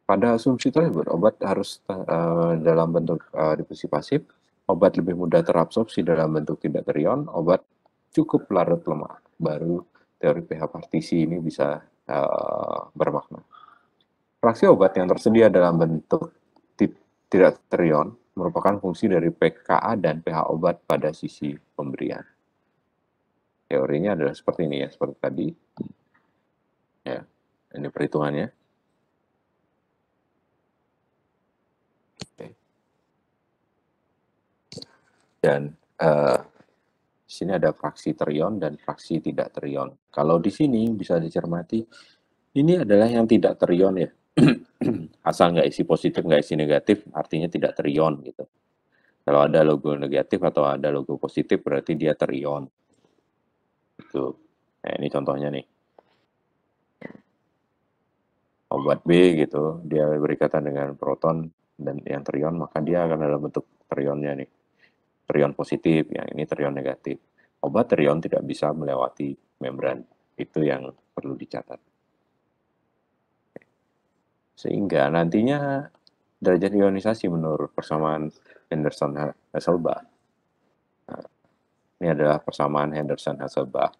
Pada asumsi tersebut, obat harus dalam bentuk difusi pasif, obat lebih mudah terabsorpsi dalam bentuk tidak terion, obat cukup larut lemak. Baru teori pH partisi ini bisa bermakna. Fraksi obat yang tersedia dalam bentuk tidak terion merupakan fungsi dari pKa dan pH obat pada sisi pemberian. Teorinya adalah seperti ini ya, seperti tadi. Ya, ini perhitungannya. Dan di sini ada fraksi terion dan fraksi tidak terion. Kalau di sini bisa dicermati, ini adalah yang tidak terion ya. Asal nggak isi positif, nggak isi negatif, artinya tidak terion gitu. Kalau ada logo negatif atau ada logo positif, berarti dia terion. Gitu. Nah, ini contohnya nih. Obat B gitu, dia berikatan dengan proton dan yang terion, maka dia akan dalam bentuk terionnya nih. Terion positif, yang ini terion negatif. Obat terion tidak bisa melewati membran. Itu yang perlu dicatat. Sehingga nantinya derajat ionisasi menurut persamaan Henderson-Hasselbalch. Nah, ini adalah persamaan Henderson-Hasselbalch.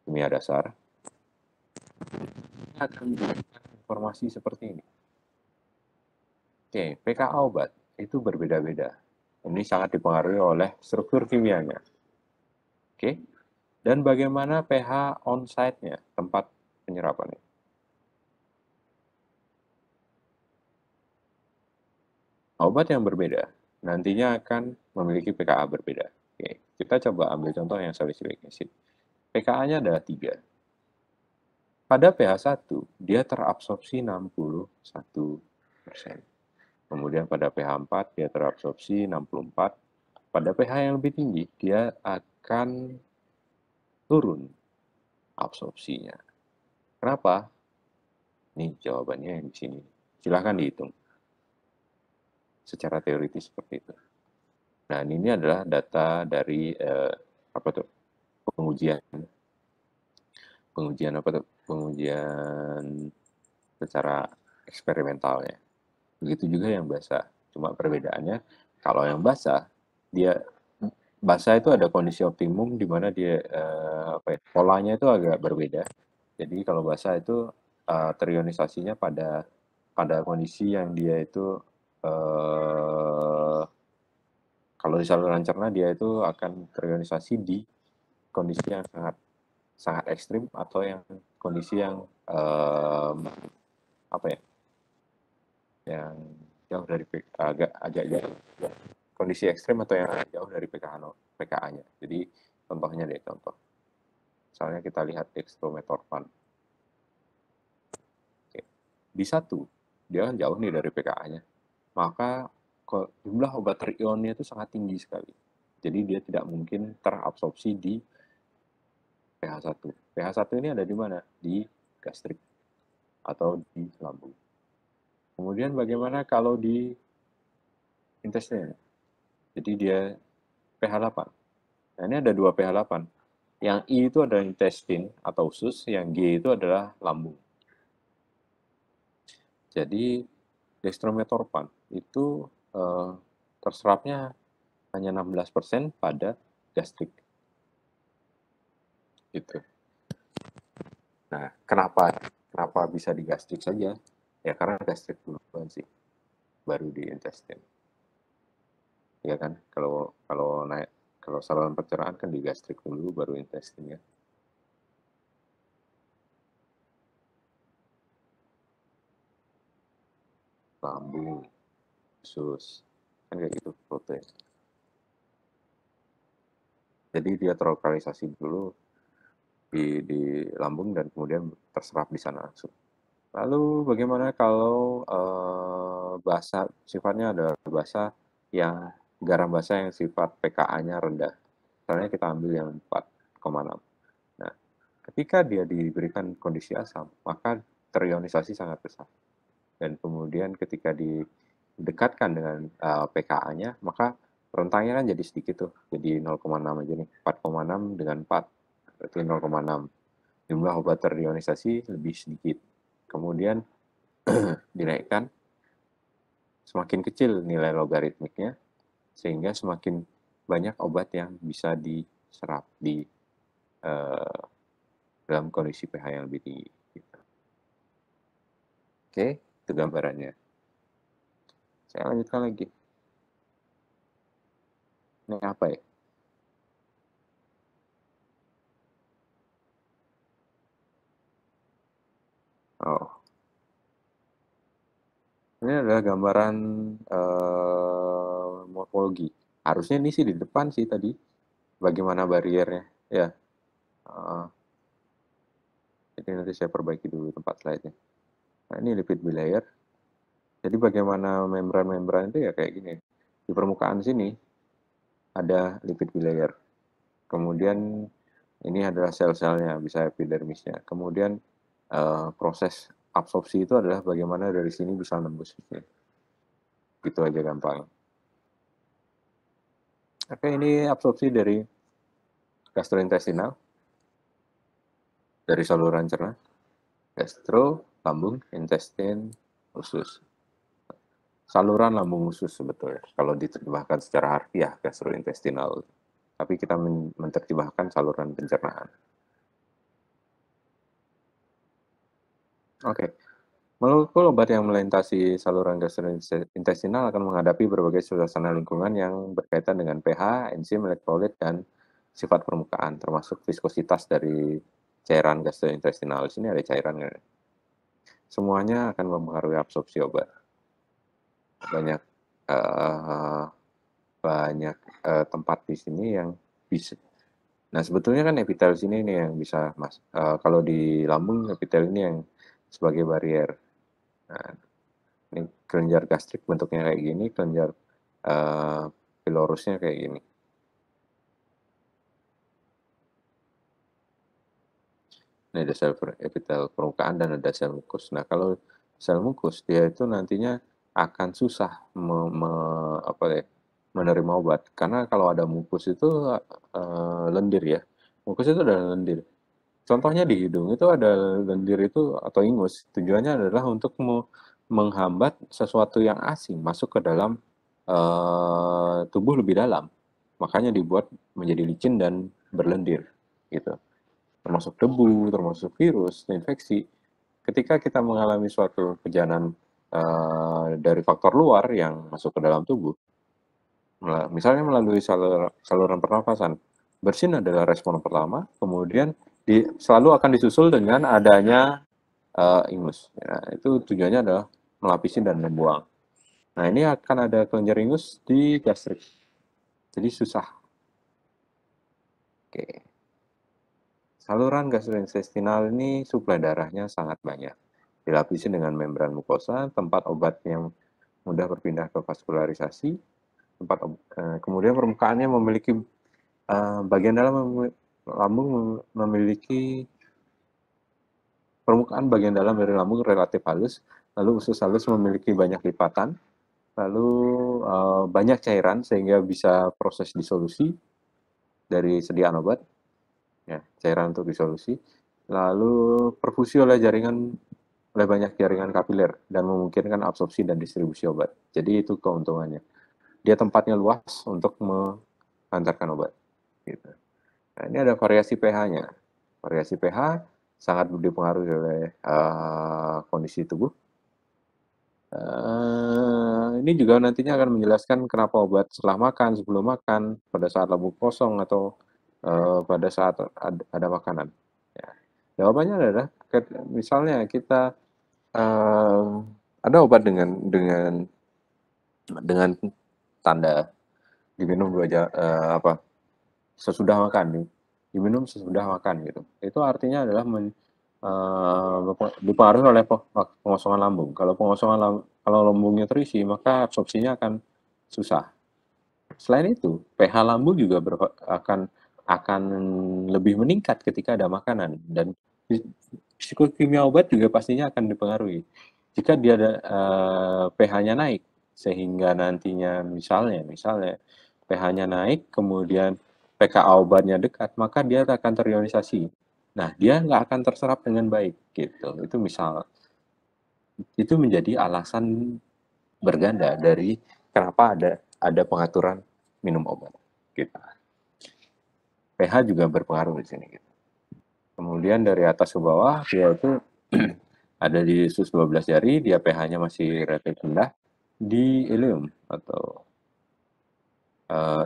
Kimia dasar. Akan memberikan informasi seperti ini. Oke, pKa obat itu berbeda-beda. Ini sangat dipengaruhi oleh struktur kimianya. Oke, dan bagaimana pH on-site-nya, tempat penyerapannya. Obat yang berbeda nantinya akan memiliki pKa berbeda. Oke, kita coba ambil contoh yang salicylic acid. pKa-nya adalah 3. Pada pH 1, dia terabsorpsi 61%. Kemudian pada pH 4, dia terabsorpsi 64%. Pada pH yang lebih tinggi, dia akan turun absorpsinya. Kenapa? Nih jawabannya yang di sini. Silahkan dihitung. Secara teoritis seperti itu. Nah, ini adalah data dari pengujian secara eksperimental ya. Begitu juga yang basah. Cuma perbedaannya kalau yang basah itu ada kondisi optimum di mana dia polanya itu agak berbeda. Jadi kalau basah itu terionisasinya pada kondisi yang dia itu kalau di saluran cerna dia itu akan terionisasi di kondisi yang sangat ekstrim atau yang kondisi yang yang jauh dari agak jauh kondisi ekstrim atau yang jauh dari pKa-nya. Jadi contohnya contoh. Misalnya kita lihat dextrometorphan. Oke. Di 1, dia kan jauh nih dari pKa-nya. Maka jumlah obat terionnya itu sangat tinggi sekali. Jadi dia tidak mungkin terabsorpsi di pH 1. pH 1 ini ada di mana? Di gastrik atau di lambung. Kemudian bagaimana kalau di intestine? Jadi dia pH 8. Nah, ini ada 2 pH 8. Yang I itu adalah intestine atau usus, yang G itu adalah lambung. Jadi dextrometorphan itu terserapnya hanya 16% pada gastrik. Gitu. Nah, kenapa bisa di gastrik saja? Ya karena gastrik duluan sih, baru di intestine. Ya kan, kalau saluran pencernaan kan di gastrik dulu, baru intestine ya. Lambung, usus, kan kayak gitu protein. Jadi dia terlokalisasi dulu di lambung dan kemudian terserap di sana langsung. Lalu bagaimana kalau basah, sifatnya adalah basah yang garam basa yang sifat pKa-nya rendah. Misalnya kita ambil yang 4,6. Nah, ketika dia diberikan kondisi asam, maka terionisasi sangat besar. Dan kemudian ketika didekatkan dengan pKa-nya, maka rentangnya kan jadi sedikit tuh, jadi 0,6 aja nih, 4,6 dengan 4, berarti 0,6. Jumlah obat terionisasi lebih sedikit. Kemudian dinaikkan, semakin kecil nilai logaritmiknya, sehingga semakin banyak obat yang bisa diserap di dalam kondisi pH yang lebih tinggi. Gitu. Oke, itu gambarannya. Saya lanjutkan lagi. Ini apa ya? Oh, ini adalah gambaran morfologi. Harusnya ini sih di depan sih tadi. Bagaimana bariernya? Ya, jadi nanti saya perbaiki dulu tempat slide-nya. Nah, ini lipid bilayer. Jadi bagaimana membran-membran itu ya kayak gini. Di permukaan sini ada lipid bilayer. Kemudian ini adalah sel-selnya, bisa epidermisnya. Kemudian proses absorpsi itu adalah bagaimana dari sini bisa nembus. Gitu aja gampang. Oke, ini absorpsi dari gastrointestinal, dari saluran cerna, gastro, lambung, intestin, usus. Saluran lambung usus sebetulnya, kalau diterjemahkan secara harfiah gastrointestinal. Tapi kita menerjemahkan saluran pencernaan. Oke, molekul obat yang melintasi saluran gastrointestinal akan menghadapi berbagai suasana lingkungan yang berkaitan dengan pH, enzim, elektrolit, dan sifat permukaan, termasuk viskositas dari cairan gastrointestinal. Di sini ada cairan. Semuanya akan mempengaruhi absorpsi obat. Banyak tempat di sini yang bisa. Nah, sebetulnya kan epitel sini nih yang bisa kalau di lambung epitel ini yang sebagai barier. Nah, ini kelenjar gastrik bentuknya kayak gini, kelenjar pilorusnya kayak gini. Ini ada sel epitel permukaan dan ada sel mukus. Nah, kalau sel mukus dia itu nantinya akan susah menerima obat karena kalau ada mukus itu lendir ya. Mukus itu adalah lendir. Contohnya di hidung itu ada lendir itu atau ingus. Tujuannya adalah untuk menghambat sesuatu yang asing masuk ke dalam tubuh lebih dalam. Makanya dibuat menjadi licin dan berlendir gitu. Termasuk debu, termasuk virus, infeksi. Ketika kita mengalami suatu kejahatan dari faktor luar yang masuk ke dalam tubuh, misalnya melalui saluran pernafasan, bersin adalah respon pertama, kemudian selalu akan disusul dengan adanya ingus. Nah, itu tujuannya adalah melapisi dan membuang. Nah, ini akan ada kelenjar ingus di gastrik. Jadi susah. Oke. Saluran gastrointestinal ini suplai darahnya sangat banyak. Dilapisi dengan membran mukosa, tempat obat yang mudah berpindah ke vaskularisasi, kemudian permukaannya memiliki bagian dalam lambung memiliki permukaan bagian dalam dari lambung relatif halus, lalu usus halus memiliki banyak lipatan, lalu banyak cairan sehingga bisa proses disolusi dari sediaan obat, ya, cairan untuk disolusi, lalu perfusi oleh banyak jaringan kapiler dan memungkinkan absorpsi dan distribusi obat. Jadi itu keuntungannya. Dia tempatnya luas untuk mengantarkan obat. Gitu. Nah, ini ada variasi pH-nya. Variasi pH sangat dipengaruhi oleh kondisi tubuh. Ini juga nantinya akan menjelaskan kenapa obat setelah makan, sebelum makan, pada saat lambung kosong atau pada saat ada makanan. Ya. Jawabannya adalah misalnya kita ada obat dengan tanda diminum sesudah makan, diminum sesudah makan gitu. Itu artinya adalah dipengaruhi oleh pengosongan lambung. Kalau kalau lambungnya terisi, maka absorpsinya akan susah. Selain itu, pH lambung juga akan lebih meningkat ketika ada makanan dan psikokimia obat juga pastinya akan dipengaruhi. Jika dia ada pH-nya naik sehingga nantinya misalnya pH-nya naik kemudian pKa obatnya dekat, maka dia akan terionisasi. Nah, dia nggak akan terserap dengan baik gitu. Itu misal itu menjadi alasan berganda dari kenapa ada pengaturan minum obat gitu. pH juga berpengaruh di sini gitu. Kemudian dari atas ke bawah dia itu ada di usus 12 jari, dia pH-nya masih relatif rendah di ileum atau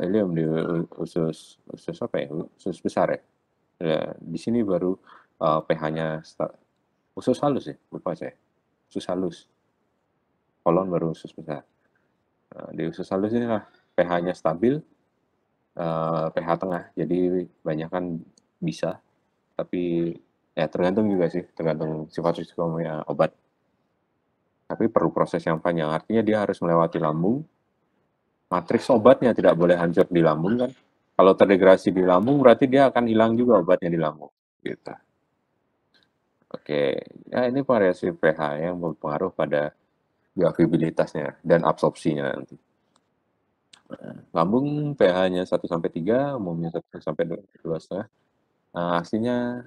ileum di usus apa ya? Usus besar ya. Ya, di sini baru pH-nya usus halus ya, lupa saya. Usus halus. Kolon baru usus besar. Di usus halus inilah pH-nya stabil, pH tengah. Jadi banyak kan bisa, tapi ya tergantung juga sih, tergantung sifat risikonya obat. Tapi perlu proses yang panjang, artinya dia harus melewati lambung. Matriks obatnya tidak boleh hancur di lambung kan. Kalau terdegradasi di lambung berarti dia akan hilang juga obatnya di lambung. Gitu. Oke, ya ini variasi pH yang berpengaruh pada bioavailabilitasnya dan absorpsinya nanti. Lambung pH-nya 1-3, umumnya 1-2,5. Aslinya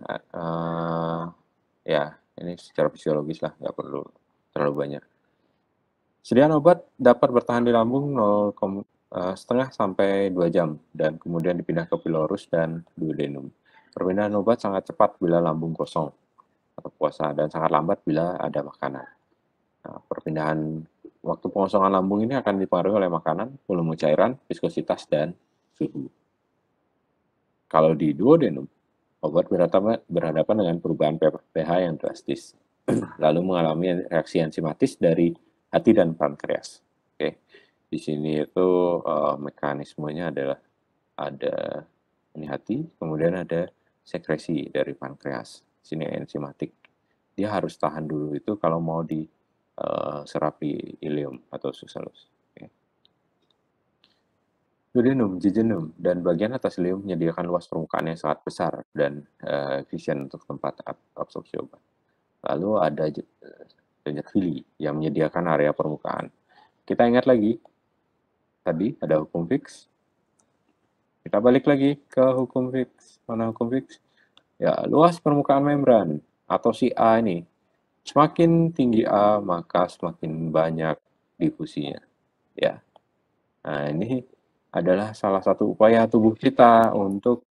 ya ini secara fisiologis lah, nggak perlu terlalu banyak. Sediaan obat dapat bertahan di lambung 0,5 sampai 2 jam dan kemudian dipindah ke pilorus dan duodenum. Perpindahan obat sangat cepat bila lambung kosong atau puasa dan sangat lambat bila ada makanan. Nah, perpindahan waktu pengosongan lambung ini akan dipengaruhi oleh makanan, volume cairan, viskositas, dan suhu. Kalau di duodenum, obat berhadapan dengan perubahan pH yang drastis, lalu mengalami reaksi enzimatis dari hati dan pankreas. Oke, di sini itu mekanismenya adalah ada ini hati, kemudian ada sekresi dari pankreas. Sini enzimatik. Dia harus tahan dulu itu kalau mau diserap di ileum atau usus halus. Oke. Duodenum, jejunum, dan bagian atas ileum menyediakan luas permukaan yang sangat besar dan efisien untuk tempat absorpsi obat. Lalu ada Danjat Fili yang menyediakan area permukaan. Kita ingat lagi, tadi ada hukum fix. Kita balik lagi ke hukum fix. Mana hukum fix? Ya, luas permukaan membran atau si A ini. Semakin tinggi A, maka semakin banyak difusinya. Ya. Nah, ini adalah salah satu upaya tubuh kita untuk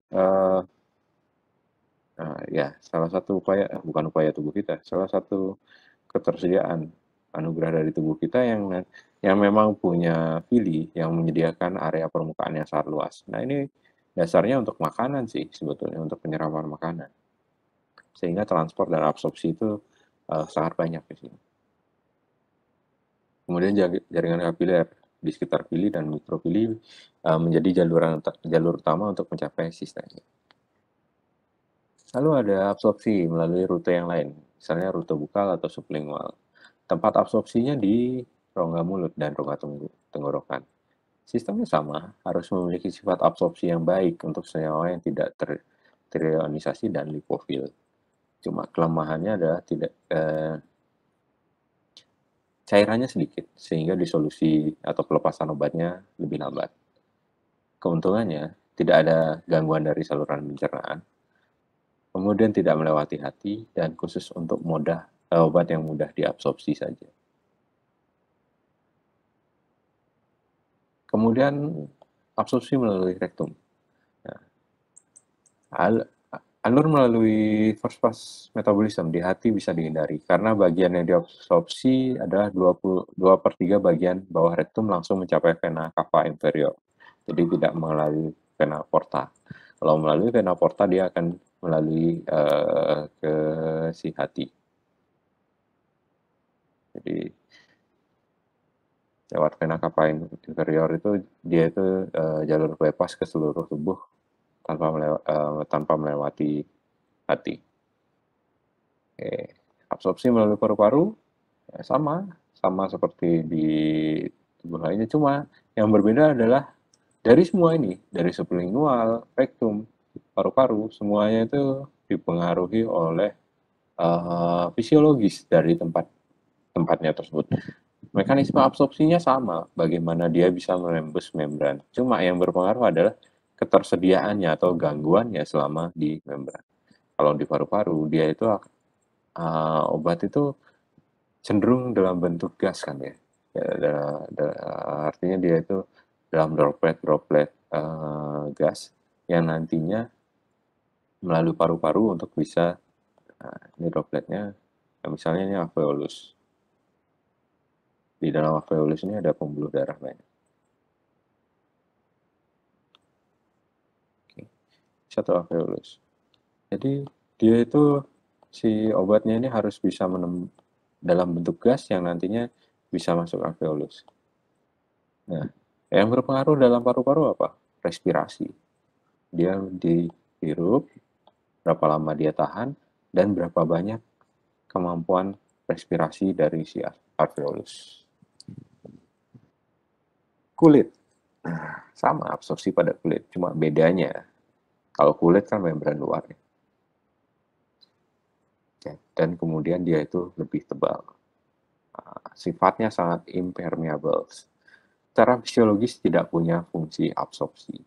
ya, salah satu upaya, bukan upaya tubuh kita, salah satu ketersediaan anugerah dari tubuh kita yang memang punya fili yang menyediakan area permukaan yang sangat luas. Nah, ini dasarnya untuk makanan sih sebetulnya, untuk penyerapan makanan. Sehingga transport dan absorpsi itu sangat banyak di sini. Kemudian jaringan kapiler di sekitar fili dan mikrofili menjadi jalur utama untuk mencapai sistemnya. Lalu ada absorpsi melalui rute yang lain, misalnya rute bukal atau sublingual. Tempat absorpsinya di rongga mulut dan rongga tenggorokan. Sistemnya sama, harus memiliki sifat absorpsi yang baik untuk senyawa yang tidak terionisasi dan lipofil. Cuma kelemahannya adalah cairannya sedikit, sehingga disolusi atau pelepasan obatnya lebih lambat. Keuntungannya, tidak ada gangguan dari saluran pencernaan, kemudian tidak melewati hati, dan khusus untuk obat yang mudah diabsorpsi saja. Kemudian absorpsi melalui rektum. Nah, alur melalui first pass metabolism di hati bisa dihindari karena bagian yang diabsorpsi adalah 2/3 bagian bawah rektum langsung mencapai vena cava inferior. Jadi tidak melalui vena porta. Kalau melalui vena porta dia akan melalui ke si hati. Jadi lewat vena cava inferior itu dia itu jalur bypass ke seluruh tubuh tanpa melewati hati. Oke. Absorpsi melalui paru-paru ya sama seperti di tubuh lainnya, cuma yang berbeda adalah Dari semua ini, dari sublingual, rektum, paru-paru, semuanya itu dipengaruhi oleh fisiologis dari tempatnya tersebut. Mekanisme absorpsinya sama, bagaimana dia bisa menembus membran. Cuma yang berpengaruh adalah ketersediaannya atau gangguannya selama di membran. Kalau di paru-paru, dia itu obat itu cenderung dalam bentuk gas kan ya. Artinya dia itu dalam droplet-droplet gas yang nantinya melalui paru-paru untuk bisa ini dropletnya, misalnya ini alveolus. Di dalam alveolus ini ada pembuluh darah banyak. Oke. Satu alveolus. Jadi dia itu si obatnya ini harus bisa dalam bentuk gas yang nantinya bisa masuk alveolus. Nah, yang berpengaruh dalam paru-paru apa? Respirasi. Dia dihirup, berapa lama dia tahan, dan berapa banyak kemampuan respirasi dari si alveolus. Kulit. Nah, sama absorpsi pada kulit, cuma bedanya kalau kulit kan membran luar ya, dan kemudian dia itu lebih tebal. Sifatnya sangat impermeable. Secara fisiologis tidak punya fungsi absorpsi.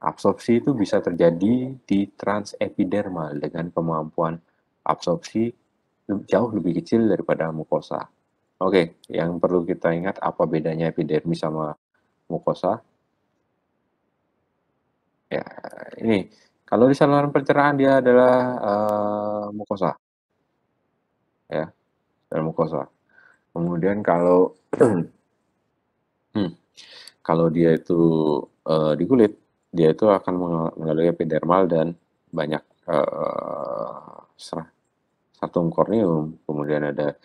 Absorpsi itu bisa terjadi di transepidermal dengan kemampuan absorpsi jauh lebih kecil daripada mukosa. Oke, yang perlu kita ingat apa bedanya epidermis sama mukosa? Ya, ini kalau di saluran pencernaan dia adalah mukosa, ya, dalam mukosa. Kemudian kalau hmm, kalau dia itu di kulit, dia itu akan melalui epidermal dan banyak stratum corneum, kemudian ada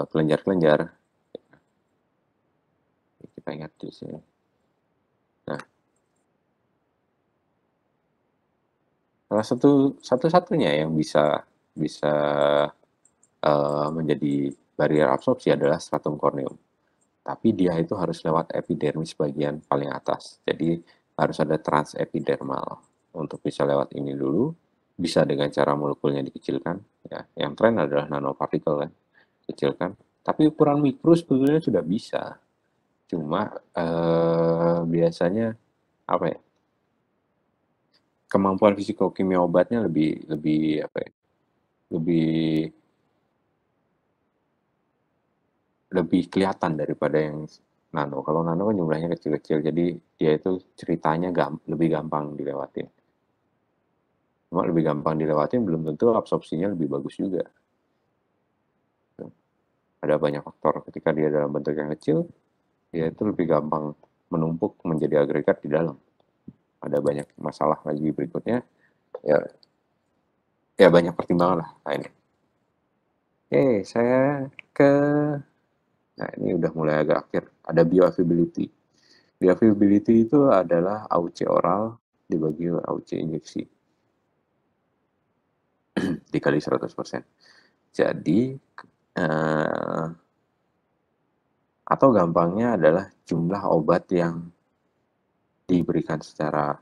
kelenjar-kelenjar. Kita ingat di sini. Nah, salah satu-satunya yang bisa bisa menjadi barrier absorpsi adalah stratum corneum. Tapi dia itu harus lewat epidermis bagian paling atas. Jadi harus ada transepidermal untuk bisa lewat ini dulu. Bisa dengan cara molekulnya dikecilkan. Ya, yang tren adalah nanopartikel kan, kecilkan. Tapi ukuran mikro sebetulnya sudah bisa. Cuma biasanya apa ya? Kemampuan fisikokimia obatnya lebih lebih apa ya? Lebih lebih kelihatan daripada yang nano. Kalau nano kan jumlahnya kecil-kecil, jadi dia itu ceritanya lebih gampang dilewatin. Cuma lebih gampang dilewatin belum tentu absorpsinya lebih bagus juga. Ada banyak faktor. Ketika dia dalam bentuk yang kecil, dia itu lebih gampang menumpuk menjadi agregat di dalam. Ada banyak masalah lagi berikutnya. Ya, ya banyak pertimbangan lah. Nah, ini. Oke, saya ke. Nah, ini udah mulai agak akhir. Ada bioavailability. Bioavailability itu adalah AUC oral dibagi AUC injeksi dikali 100%. Jadi eh, atau gampangnya adalah jumlah obat yang diberikan secara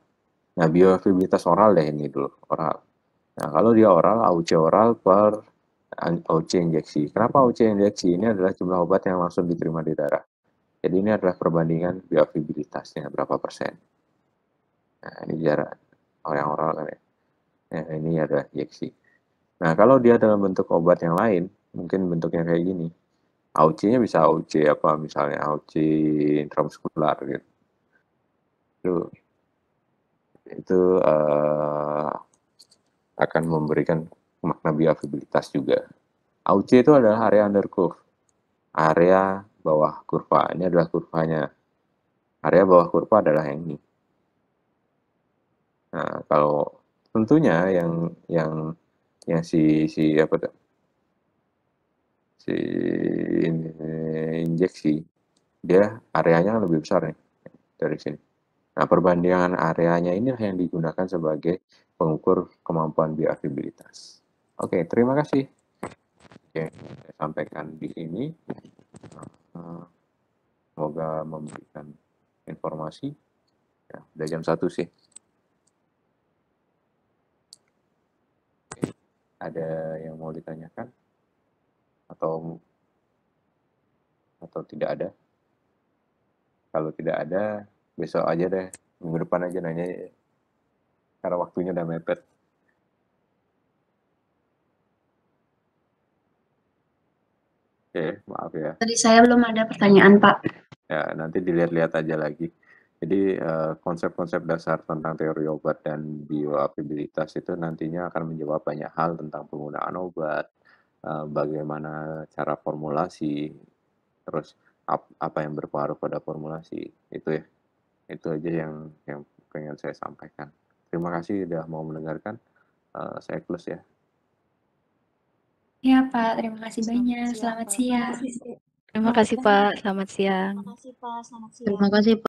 bioavailabilitas oral deh ini dulu, oral. Nah, kalau dia oral, AUC oral per AUC injeksi. Kenapa AUC injeksi? Ini adalah jumlah obat yang langsung diterima di darah. Jadi ini adalah perbandingan bioavailabilitasnya berapa persen. Nah, ini jarak yang oral kan ya. Nah, ini ada injeksi. Nah, kalau dia dalam bentuk obat yang lain, mungkin bentuknya kayak gini. AUC-nya bisa AUC apa misalnya AUC intramuskular gitu. Itu akan memberikan makna bioavailabilitas juga. AUC itu adalah area under curve, area bawah kurva. Ini adalah kurvanya. Area bawah kurva adalah yang ini. Nah, kalau tentunya yang si apa tuh? Si injeksi dia areanya lebih besar nih dari sini. Nah, perbandingan areanya ini yang digunakan sebagai pengukur kemampuan bioavailabilitas. Oke, terima kasih. Oke, saya sampaikan di sini. Semoga memberikan informasi. Ya, udah jam 1 sih. Ada yang mau ditanyakan? Atau tidak ada? Kalau tidak ada, besok aja deh. Minggu depan aja nanya, karena waktunya udah mepet. Oke, maaf ya. Tadi saya belum ada pertanyaan, Pak. Ya, nanti dilihat-lihat aja lagi. Jadi konsep-konsep dasar tentang teori obat dan bioavailabilitas itu nantinya akan menjawab banyak hal tentang penggunaan obat, bagaimana cara formulasi, terus apa yang berpengaruh pada formulasi. Itu ya. Itu aja yang pengen saya sampaikan. Terima kasih sudah mau mendengarkan. Saya close ya. Ya, Pak. Terima kasih banyak. Selamat siang. Terima kasih Pak, selamat siang. Terima kasih, Pak.